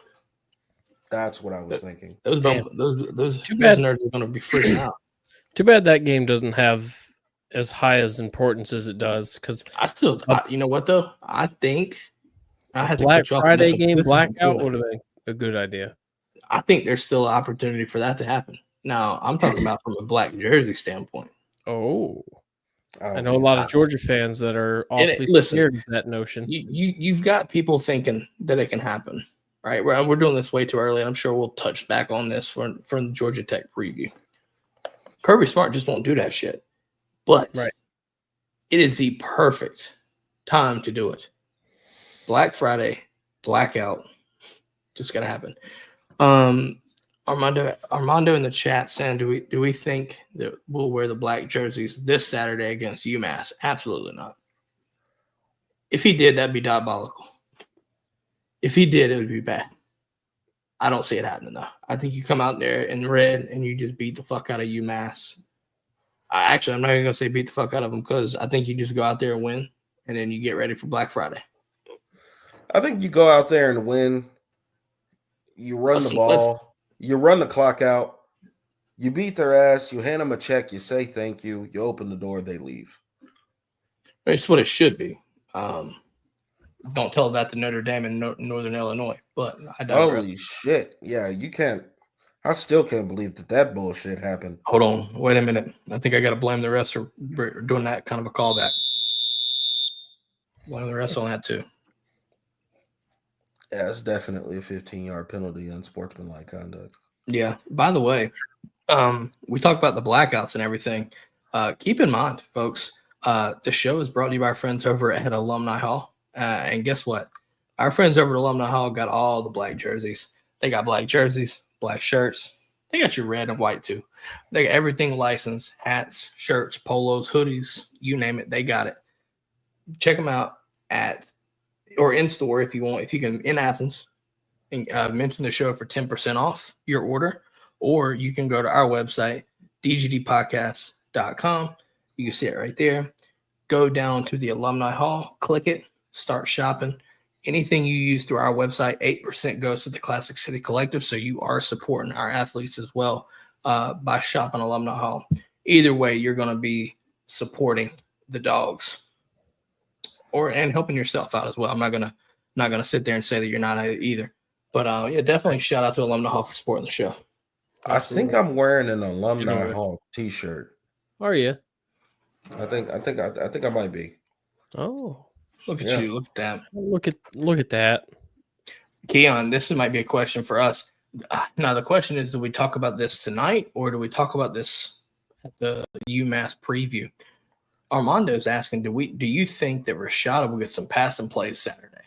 that's what I was thinking. Those Damn. those Too bad. nerds are going to be freaking out. Too bad that game doesn't have as high as importance as it does, because You know what though? I think I had to Black cut you off on Friday this one. game This is blackout good. would have been a good idea. I think there's still an opportunity for that to happen. Now, I'm talking about from a black jersey standpoint. Oh, Oh, I know a lot of Georgia fans that are awfully scared of that notion. You've got people thinking that it can happen, right? We're doing this way too early, and I'm sure we'll touch back on this for the Georgia Tech preview. Kirby Smart just won't do that shit. But Right. it is the perfect time to do it. Black Friday, blackout, just gotta happen. Armando in the chat saying, do we think that we'll wear the black jerseys this Saturday against UMass? Absolutely not. If he did, that'd be diabolical. If he did, it would be bad. I don't see it happening though. I think you come out there in red and you just beat the fuck out of UMass. I'm not even gonna say beat the fuck out of them, because I think you just go out there and win, and then you get ready for Black Friday. I think you go out there and win. You run the ball. You run the clock out. You beat their ass. You hand them a check. You say thank you. You open the door. They leave. It's what it should be. Don't tell that to Notre Dame and Northern Illinois, but I digress. Holy shit. Yeah, you can't. I still can't believe that bullshit happened. Hold on. Wait a minute. I think I got to blame the refs for doing that kind of a callback. Blame the refs on that too. Yeah, it's definitely a 15-yard penalty on sportsmanlike conduct. Yeah. By the way, we talked about the blackouts and everything. Keep in mind, folks, the show is brought to you by our friends over at Alumni Hall. And guess what? Our friends over at Alumni Hall got all the black jerseys. They got black jerseys, black shirts. They got your red and white too. They got everything licensed: hats, shirts, polos, hoodies, you name it. They got it. Check them out in store if you want. If you can, in Athens, and mention the show for 10% off your order, or you can go to our website, dgdpodcast.com. You can see it right there. Go down to the Alumni Hall, click it, start shopping. Anything you use through our website, 8% goes to the Classic City Collective. So you are supporting our athletes as well by shopping Alumni Hall. Either way, you're going to be supporting the dogs and helping yourself out as well. I'm not gonna sit there and say that you're not either. But yeah, definitely shout out to Alumni Hall for supporting the show. I think I'm wearing an Alumni Hall T-shirt. Are you? I think I might be. Oh, look at you! Look at that! Look at that, Keon. This might be a question for us. Now the question is: do we talk about this tonight, or do we talk about this at the UMass preview? Armando's asking: do you think that Rashada will get some passing plays Saturday?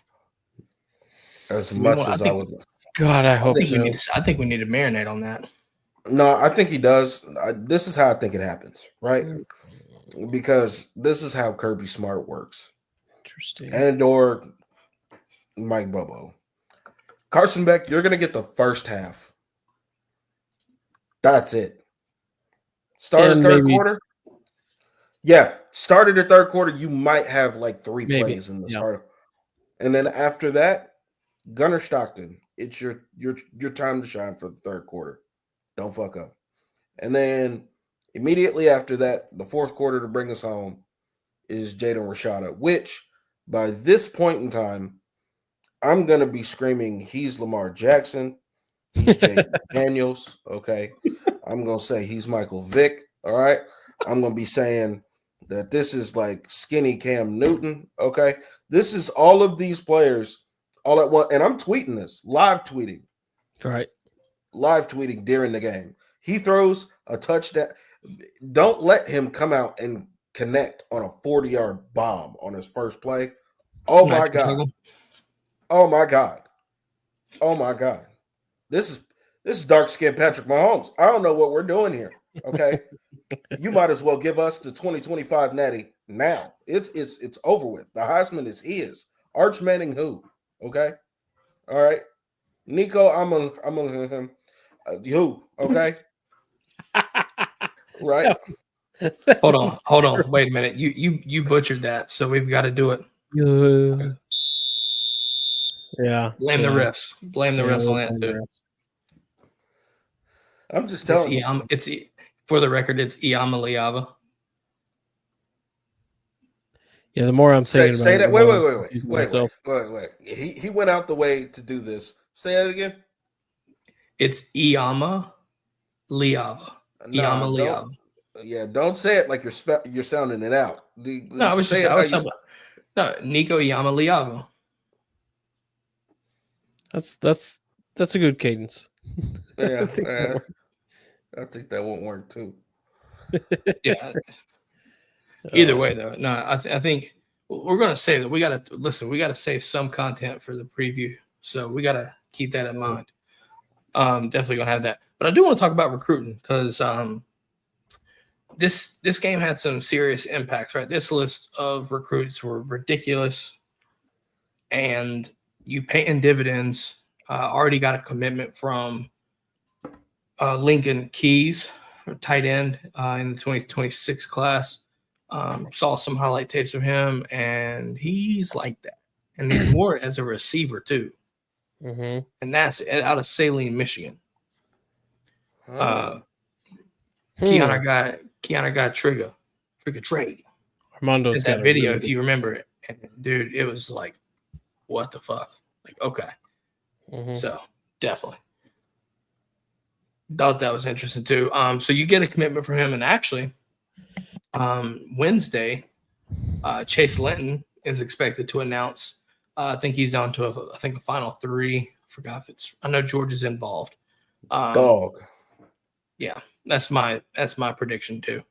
As much as I would. God, I hope so. I think we need to marinate on that. No, I think he does. This is how I think it happens, right? Because this is how Kirby Smart works. Interesting. And/or Mike Bobo. Carson Beck, you're going to get the first half. That's it. Started third quarter. Yeah, started the third quarter. You might have like 3 plays in the start. And then after that, Gunnar Stockton, it's your time to shine for the third quarter. Don't fuck up. And then immediately after that, the fourth quarter to bring us home is Jaden Rashada, which by this point in time, I'm going to be screaming, he's Lamar Jackson. He's Jaden Daniels. Okay. I'm going to say he's Michael Vick. All right. I'm going to be saying that this is like skinny Cam Newton. Okay. This is all of these players all at once. And I'm tweeting this, live tweeting. Right. Live tweeting during the game. He throws a touchdown. Don't let him come out and connect on a 40-yard bomb on his first play. Oh, my God. Oh, my God. Oh, my God. This is dark-skinned Patrick Mahomes. I don't know what we're doing here, okay? You might as well give us the 2025 Natty now. It's over with. The Heisman is his. Arch Manning who? Okay? All right? Nico, I'm on him. Who? Okay? Right? Hold on. Wait a minute. You butchered that, so we've got to do it. Yeah. Blame the refs. Blame the refs on that blame the too. refs. I'm just telling you. For the record, it's Iamaliava. Yeah, the more I'm thinking Say about that. it, Wait. He went out the way to do this. Say that again. It's Iamaliava. Iamaliava. Don't say it like you're sounding it out. No, I was talking about Nico Iamaliava. That's a good cadence. Yeah, I think that won't work too. Yeah. Either way, though, no, I think we're going to say that we got to save some content for the preview. So we got to keep that in mind. Definitely going to have that. But I do want to talk about recruiting because this game had some serious impacts, right? This list of recruits were ridiculous. And you paying dividends. Already got a commitment from Lincoln Keys, tight end in the 2026 class. Saw some highlight tapes of him, and he's like that. And then more as a receiver, too. Mm-hmm. And that's out of Saline, Michigan. Kiana got Trigger Trade. Armando's that video, if you remember it. And dude, it was like, what the fuck? Like, okay. Mm-hmm. So definitely. Thought that was interesting too. So you get a commitment from him, and actually, Wednesday, Chase Linton is expected to announce. I think he's on to a final 3. I forgot if I know George is involved. Dog. Yeah, that's my prediction too.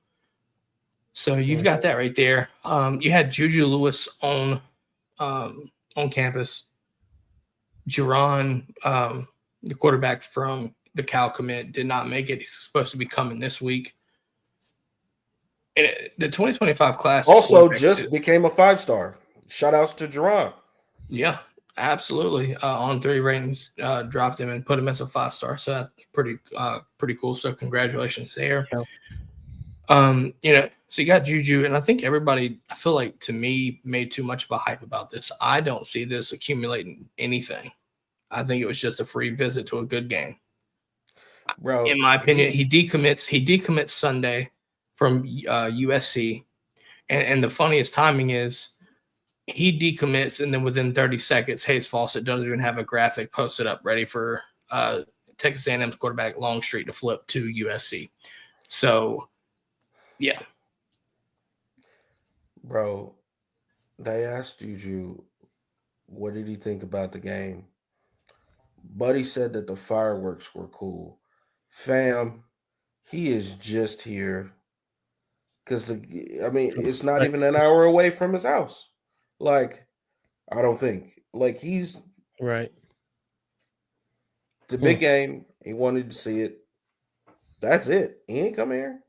So you've got that right there. You had Juju Lewis on campus. Jerron, the quarterback from the Cal commit, did not make it. He's supposed to be coming this week. And the 2025 class also just became a 5-star. Shout outs to Jerron. Yeah, absolutely. On 3 ratings, dropped him and put him as a 5-star. So that's pretty cool. So congratulations there. Yeah. So you got Juju, and I think everybody, I feel like, to me, made too much of a hype about this. I don't see this accumulating anything. I think it was just a free visit to a good game. Bro, in my opinion, he decommits Sunday from USC. And the funniest timing is he decommits, and then within 30 seconds, Hayes Fawcett doesn't even have a graphic posted up ready for Texas A&M's quarterback Longstreet to flip to USC. So, yeah. Bro, they asked Juju, what did he think about the game? Buddy said that the fireworks were cool. Fam, he is just here because it's not even an hour away from his house. Like, I don't think. Like, he's right. The big game. He wanted to see it. That's it. He ain't come here.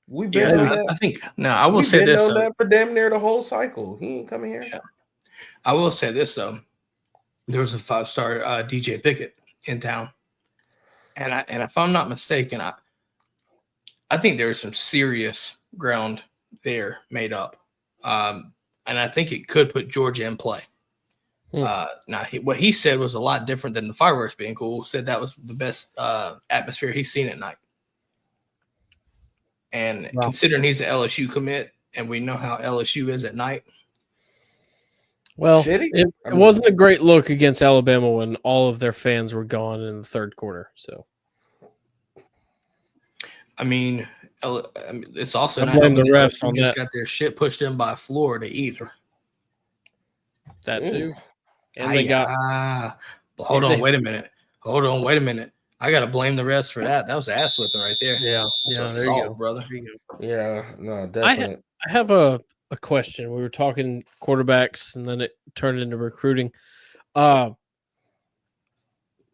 We've been on that. I think I will say this. We've been on that for damn near the whole cycle. He ain't coming here. Yeah. I will say this though. There was a 5-star DJ Pickett in town, and if I'm not mistaken, I think there was some serious ground there made up, and I think it could put Georgia in play. Now, what he said was a lot different than the fireworks being cool. Said that was the best atmosphere he's seen at night. And considering he's an LSU commit, and we know how LSU is at night. Well, it wasn't a great look against Alabama when all of their fans were gone in the third quarter. So, I mean, it's also not the refs on just got their shit pushed in by Florida either. That too. And they got. Hold on, wait a minute. I got to blame the refs for that. That was ass whipping right there. Yeah. That's there you go, brother. There you go. Yeah, no, definitely. I have a question. We were talking quarterbacks, and then it turned into recruiting.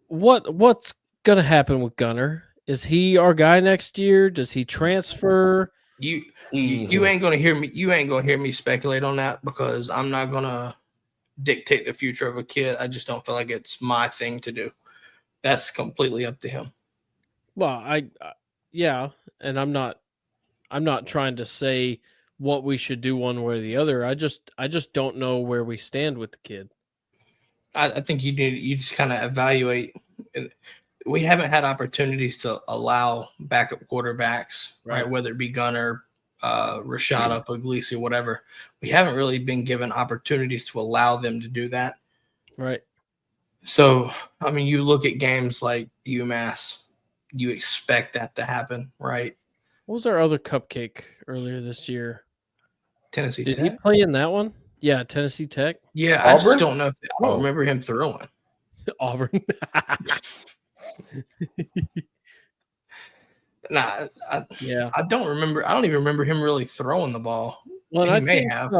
What's gonna happen with Gunner? Is he our guy next year? Does he transfer? You ain't gonna hear me. You ain't gonna hear me speculate on that because I'm not gonna dictate the future of a kid. I just don't feel like it's my thing to do. That's completely up to him. Well, and I'm not I'm not trying to say what we should do one way or the other. I just don't know where we stand with the kid. I think you just kind of evaluate. We haven't had opportunities to allow backup quarterbacks, right? Whether it be Gunner, Rashada, Puglisi, whatever. We haven't really been given opportunities to allow them to do that. Right. So, I mean, you look at games like UMass, you expect that to happen, right? What was our other cupcake earlier this year? Tennessee Did Tech. he play in that one? Yeah, Tennessee Tech. Yeah, Auburn? I just don't know. I don't remember him throwing. Auburn. Nah, Yeah. I don't remember. I don't even remember him really throwing the ball. Well, He I may think, have.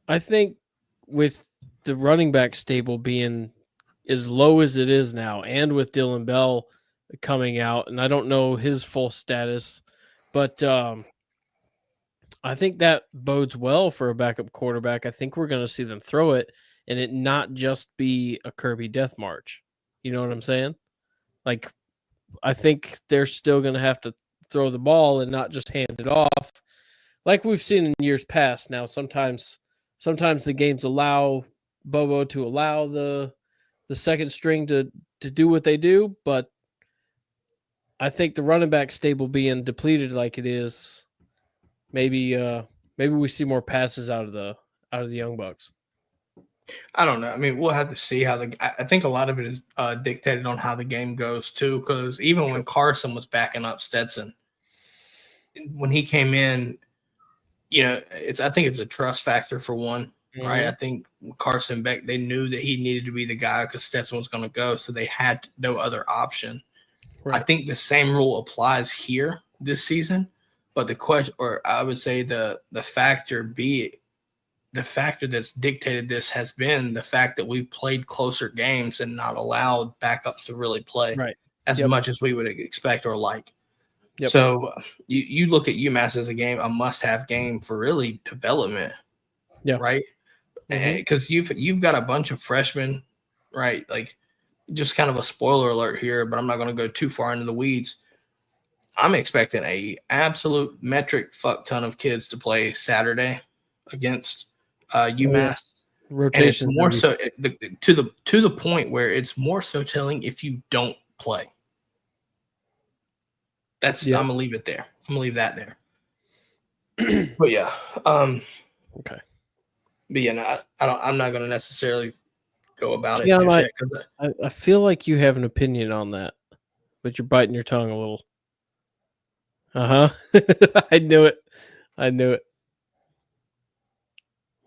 I think with the running back stable being as low as it is now, and with Dylan Bell coming out, and I don't know his full status, but I think that bodes well for a backup quarterback. I think we're going to see them throw it, and it not just be a Kirby death march. You know what I'm saying? Like, I think they're still going to have to throw the ball and not just hand it off, like we've seen in years past. Now, sometimes the games allow Bobo to allow the second string to do what they do, but I think the running back stable being depleted like it is, maybe we see more passes out of the Young Bucks. I don't know. I mean, we'll have to see how I think a lot of it is dictated on how the game goes too. Because even when Carson was backing up Stetson, when he came in, I think it's a trust factor for one, right? I think Carson Beck, they knew that he needed to be the guy because Stetson was going to go, so they had no other option. Right. I think the same rule applies here this season, but the question, or I would say the factor that's dictated this has been the fact that we've played closer games and not allowed backups to really play as much as we would expect or like. Yep. So you look at UMass as a must-have game for really development, right? Because you've got a bunch of freshmen, right? Like, just kind of a spoiler alert here, but I'm not going to go too far into the weeds. I'm expecting a absolute metric fuck ton of kids to play Saturday against UMass. Rotation, and it's more so to the point where it's more so telling if you don't play. I'm gonna leave it there. I'm gonna leave that there. But yeah, okay. But yeah, no, I'm not gonna necessarily go about it. Yeah, I feel like you have an opinion on that, but you're biting your tongue a little. I knew it.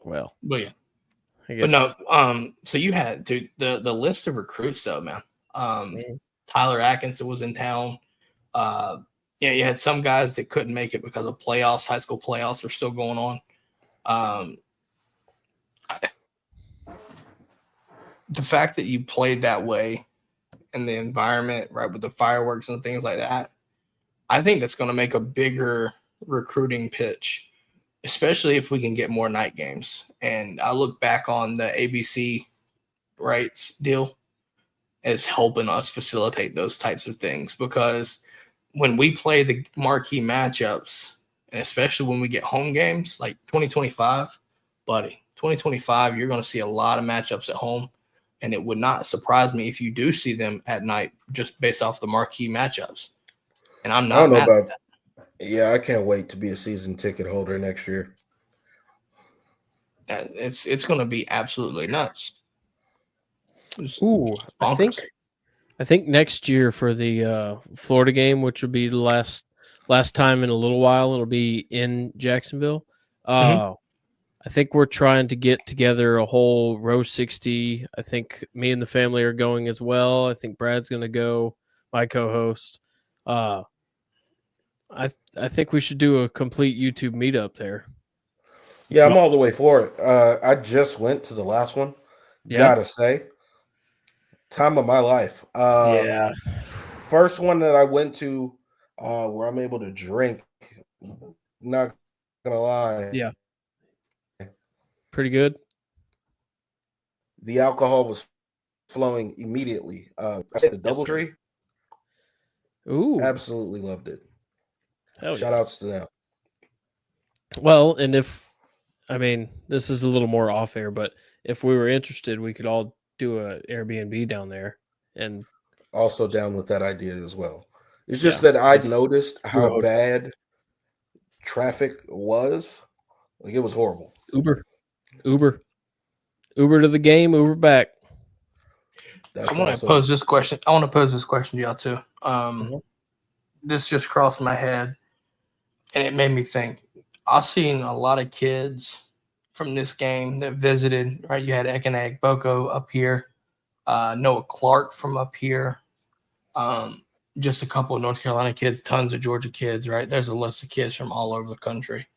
Well, but yeah, I guess. But no, so you had the list of recruits though, man. Tyler Atkinson was in town. You had some guys that couldn't make it because of playoffs. High school playoffs are still going on. The fact that you played that way in the environment, right, with the fireworks and things like that, I think that's going to make a bigger recruiting pitch, especially if we can get more night games. And I look back on the ABC rights deal as helping us facilitate those types of things, because when we play the marquee matchups, and especially when we get home games like 2025, buddy, 2025, you're going to see a lot of matchups at home. And it would not surprise me if you do see them at night just based off the marquee matchups. And I'm not mad at that. Yeah, I can't wait to be a season ticket holder next year. It's going to be absolutely nuts. Ooh, I think next year for the Florida game, which will be the last time in a little while, it'll be in Jacksonville. I think we're trying to get together a whole row 60. I think me and the family are going as well. I think Brad's going to go, my co-host. I think we should do a complete YouTube meetup there. Yeah, I'm all the way for it. I just went to the last one. Gotta say, time of my life. First one that I went to where I'm able to drink, not gonna lie. Yeah. Pretty good. The alcohol was flowing immediately. I said the DoubleTree. Ooh. Absolutely loved it. Shout outs to them. Well, and this is a little more off air, but if we were interested, we could all do a Airbnb down there. And also down with that idea as well. It's just that I'd noticed how bad traffic was. Like, it was horrible. Uber to the game, Uber back. I want to pose this question. To y'all too. This just crossed my head, and it made me think. I've seen a lot of kids from this game that visited. Right, you had Ekanag Boko up here, Noah Clark from up here, just a couple of North Carolina kids, tons of Georgia kids. Right, there's a list of kids from all over the country.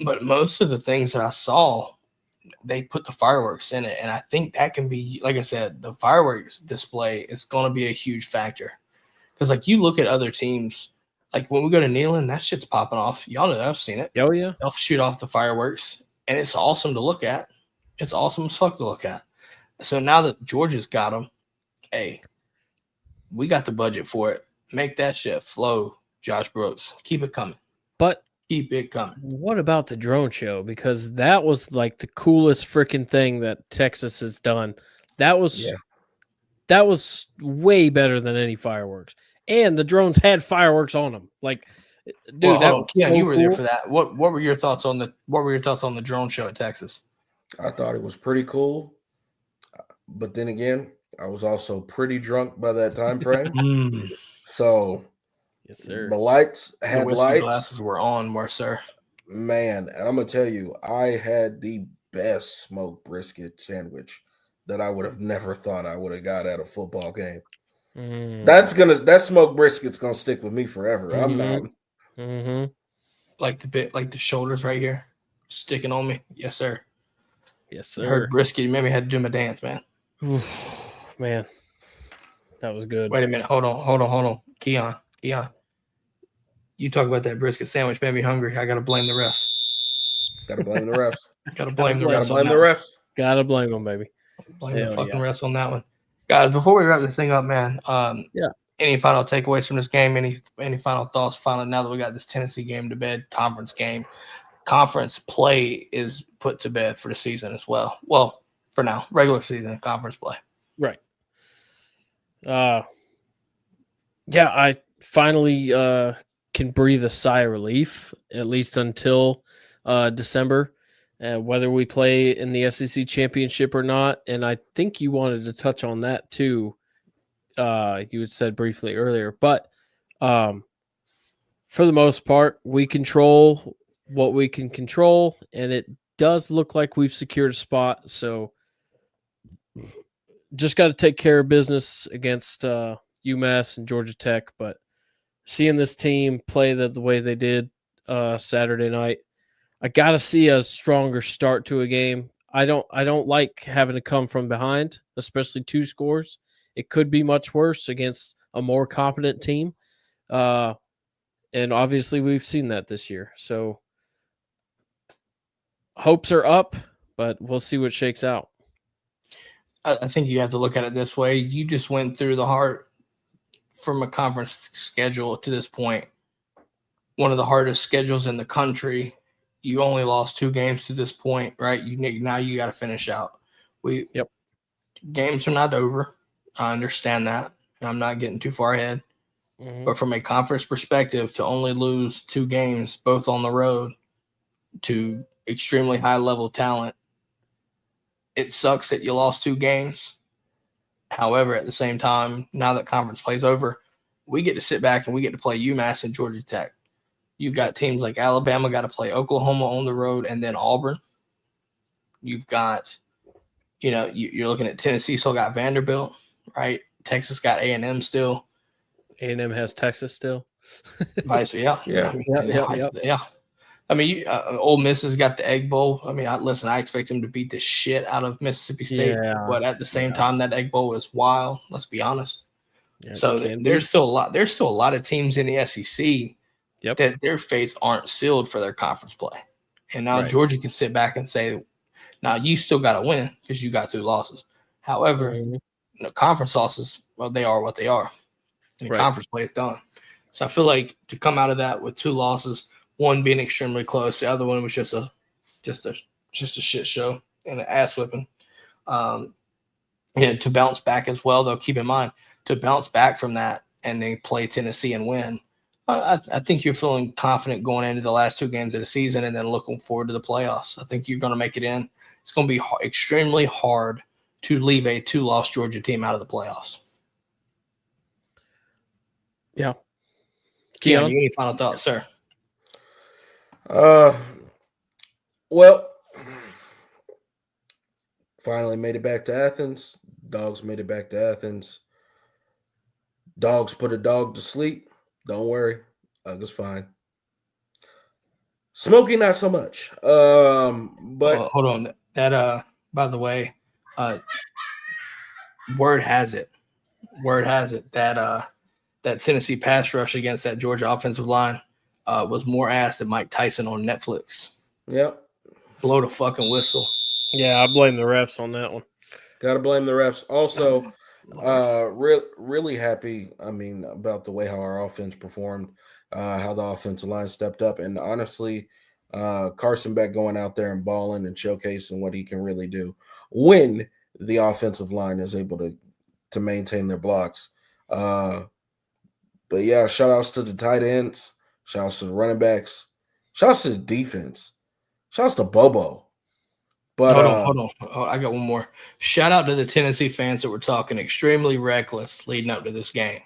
But most of the things that I saw, they put the fireworks in it. And I think that can be, like I said, the fireworks display is going to be a huge factor. Because, like, you look at other teams, like when we go to Neyland, that shit's popping off. Y'all know that. I've seen it. Oh, yeah. They'll shoot off the fireworks, and it's awesome to look at. It's awesome as fuck to look at. So now that Georgia's got them, hey, we got the budget for it. Make that shit flow, Josh Brooks. Keep it coming. But keep it coming. What about the drone show? Because that was like the coolest freaking thing that Texas has done. That was way better than any fireworks. And the drones had fireworks on them. Like, dude, you were there for that. What were your thoughts on the drone show at Texas? I thought it was pretty cool, but then again, I was also pretty drunk by that time frame. So, yes, sir. The lights had lights. Glasses were on, sir. Man, and I'm gonna tell you, I had the best smoked brisket sandwich that I would have never thought I would have got at a football game. That smoked brisket's gonna stick with me forever. I'm not. Like the shoulders right here, sticking on me. Yes, sir. Yes, sir. I heard brisket. You made me had to do my dance, man. Man, that was good. Wait a minute. Hold on. Keon. You talk about that brisket sandwich, made me hungry. I gotta blame the refs. Gotta blame the refs. Gotta blame the refs. Gotta blame them, baby. Blame the fucking refs on that one. Guys, before we wrap this thing up, man, any final takeaways from this game? Any final thoughts? Finally, now that we got this Tennessee game to bed, conference play is put to bed for the season as well. Well, for now, regular season conference play. Right. I finally can breathe a sigh of relief, at least until December. Whether we play in the SEC championship or not. And I think you wanted to touch on that too. You had said briefly earlier, but for the most part, we control what we can control, and it does look like we've secured a spot. So just got to take care of business against UMass and Georgia Tech. But seeing this team play the way they did Saturday night, I got to see a stronger start to a game. I don't like having to come from behind, especially 2 scores. It could be much worse against a more competent team. And obviously we've seen that this year. So hopes are up, but we'll see what shakes out. I think you have to look at it this way. You just went through the heart from a conference schedule to this point. One of the hardest schedules in the country. You only lost 2 games to this point, right? Now you got to finish out. Games are not over. I understand that, and I'm not getting too far ahead. But from a conference perspective, to only lose 2 games, both on the road, to extremely high-level talent, it sucks that you lost 2 games. However, at the same time, now that conference play's over, we get to sit back and we get to play UMass and Georgia Tech. You've got teams like Alabama got to play Oklahoma on the road and then Auburn. You've got, you're looking at Tennessee still got Vanderbilt, right? Texas got A&M still. A&M has Texas still. Yeah. I mean, Ole Miss has got the Egg Bowl. I mean, I expect them to beat the shit out of Mississippi State. Yeah. But at the same time, that Egg Bowl is wild. Let's be honest. Yeah, so there's still a lot. There's still a lot of teams in the SEC that their fates aren't sealed for their conference play. And now Georgia can sit back and say, now you still got to win because you got 2 losses. However, conference losses, well, they are what they are. And conference play is done. So I feel like to come out of that with 2 losses, one being extremely close, the other one was just a shit show and an ass whipping. And to bounce back as well, though, keep in mind, to bounce back from that and then play Tennessee and win, I think you're feeling confident going into the last 2 games of the season and then looking forward to the playoffs. I think you're going to make it in. It's going to be extremely hard to leave a 2-loss Georgia team out of the playoffs. Yeah. Keon, any final thoughts, sir? Well, finally made it back to Athens. Dogs made it back to Athens. Dogs put a dog to sleep. Don't worry. It's fine. Smokey, not so much. But hold on. That by the way, word has it that that Tennessee pass rush against that Georgia offensive line was more ass than Mike Tyson on Netflix. Yep. Blow the fucking whistle. Yeah, I blame the refs on that one. Gotta blame the refs. Also, really happy, about the way how our offense performed, how the offensive line stepped up. And honestly, Carson Beck going out there and balling and showcasing what he can really do when the offensive line is able to maintain their blocks. But yeah, shout outs to the tight ends, shout outs to the running backs, shout outs to the defense, shout outs to Bobo. But hold on. Oh, I got one more. Shout out to the Tennessee fans that were talking extremely reckless leading up to this game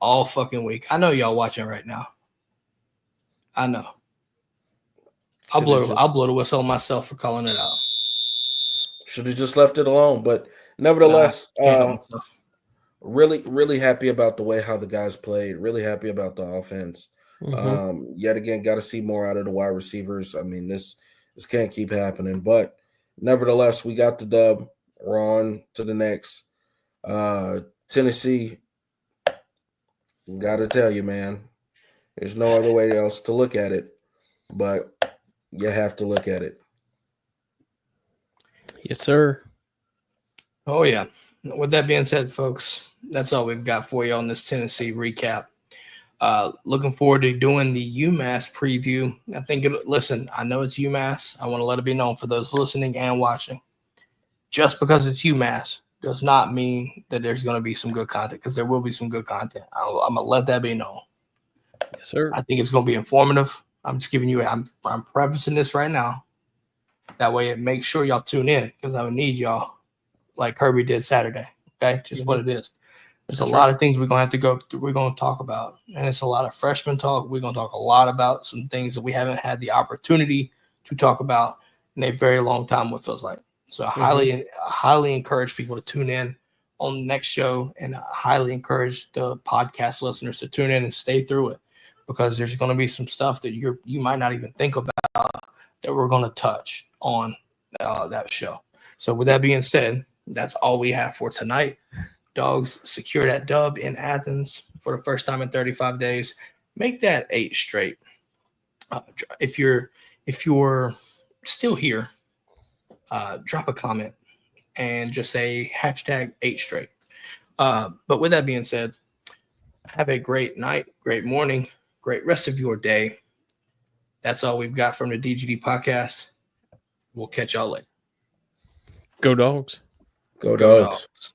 all fucking week. I know y'all watching right now. I know. I'll blow the whistle on myself for calling it out. Should have just left it alone. But nevertheless, really happy about the way how the guys played. Really happy about the offense. Mm-hmm. Yet again, got to see more out of the wide receivers. This can't keep happening. But nevertheless, we got the dub. We're on to the next. Tennessee, got to tell you, man, there's no other way else to look at it. But you have to look at it. Yes, sir. Oh, yeah. With that being said, folks, that's all we've got for you on this Tennessee recap. Looking forward to doing the UMass preview. Listen, I know it's UMass. I want to let it be known for those listening and watching. Just because it's UMass does not mean that there's going to be some good content, because there will be some good content. I'm going to let that be known. Yes, sir. I think it's going to be informative. I'm just giving you, I'm prefacing this right now. That way it makes sure y'all tune in, because I would need y'all like Kirby did Saturday. Okay? Just what it is. There's a lot of things we're going to have to go through. We're going to talk about, and it's a lot of freshman talk. We're going to talk a lot about some things that we haven't had the opportunity to talk about in a very long time, what feels like. So I highly encourage people to tune in on the next show, and I highly encourage the podcast listeners to tune in and stay through it, because there's going to be some stuff that you might not even think about that we're going to touch on that show. So with that being said, that's all we have for tonight. Dogs secure that dub in Athens for the first time in 35 days. Make that 8 straight. If you're still here, drop a comment and just say hashtag 8 straight. But with that being said, have a great night, great morning, great rest of your day. That's all we've got from the DGD podcast. We'll catch y'all later. Go Dogs. Go Dogs. Dogs.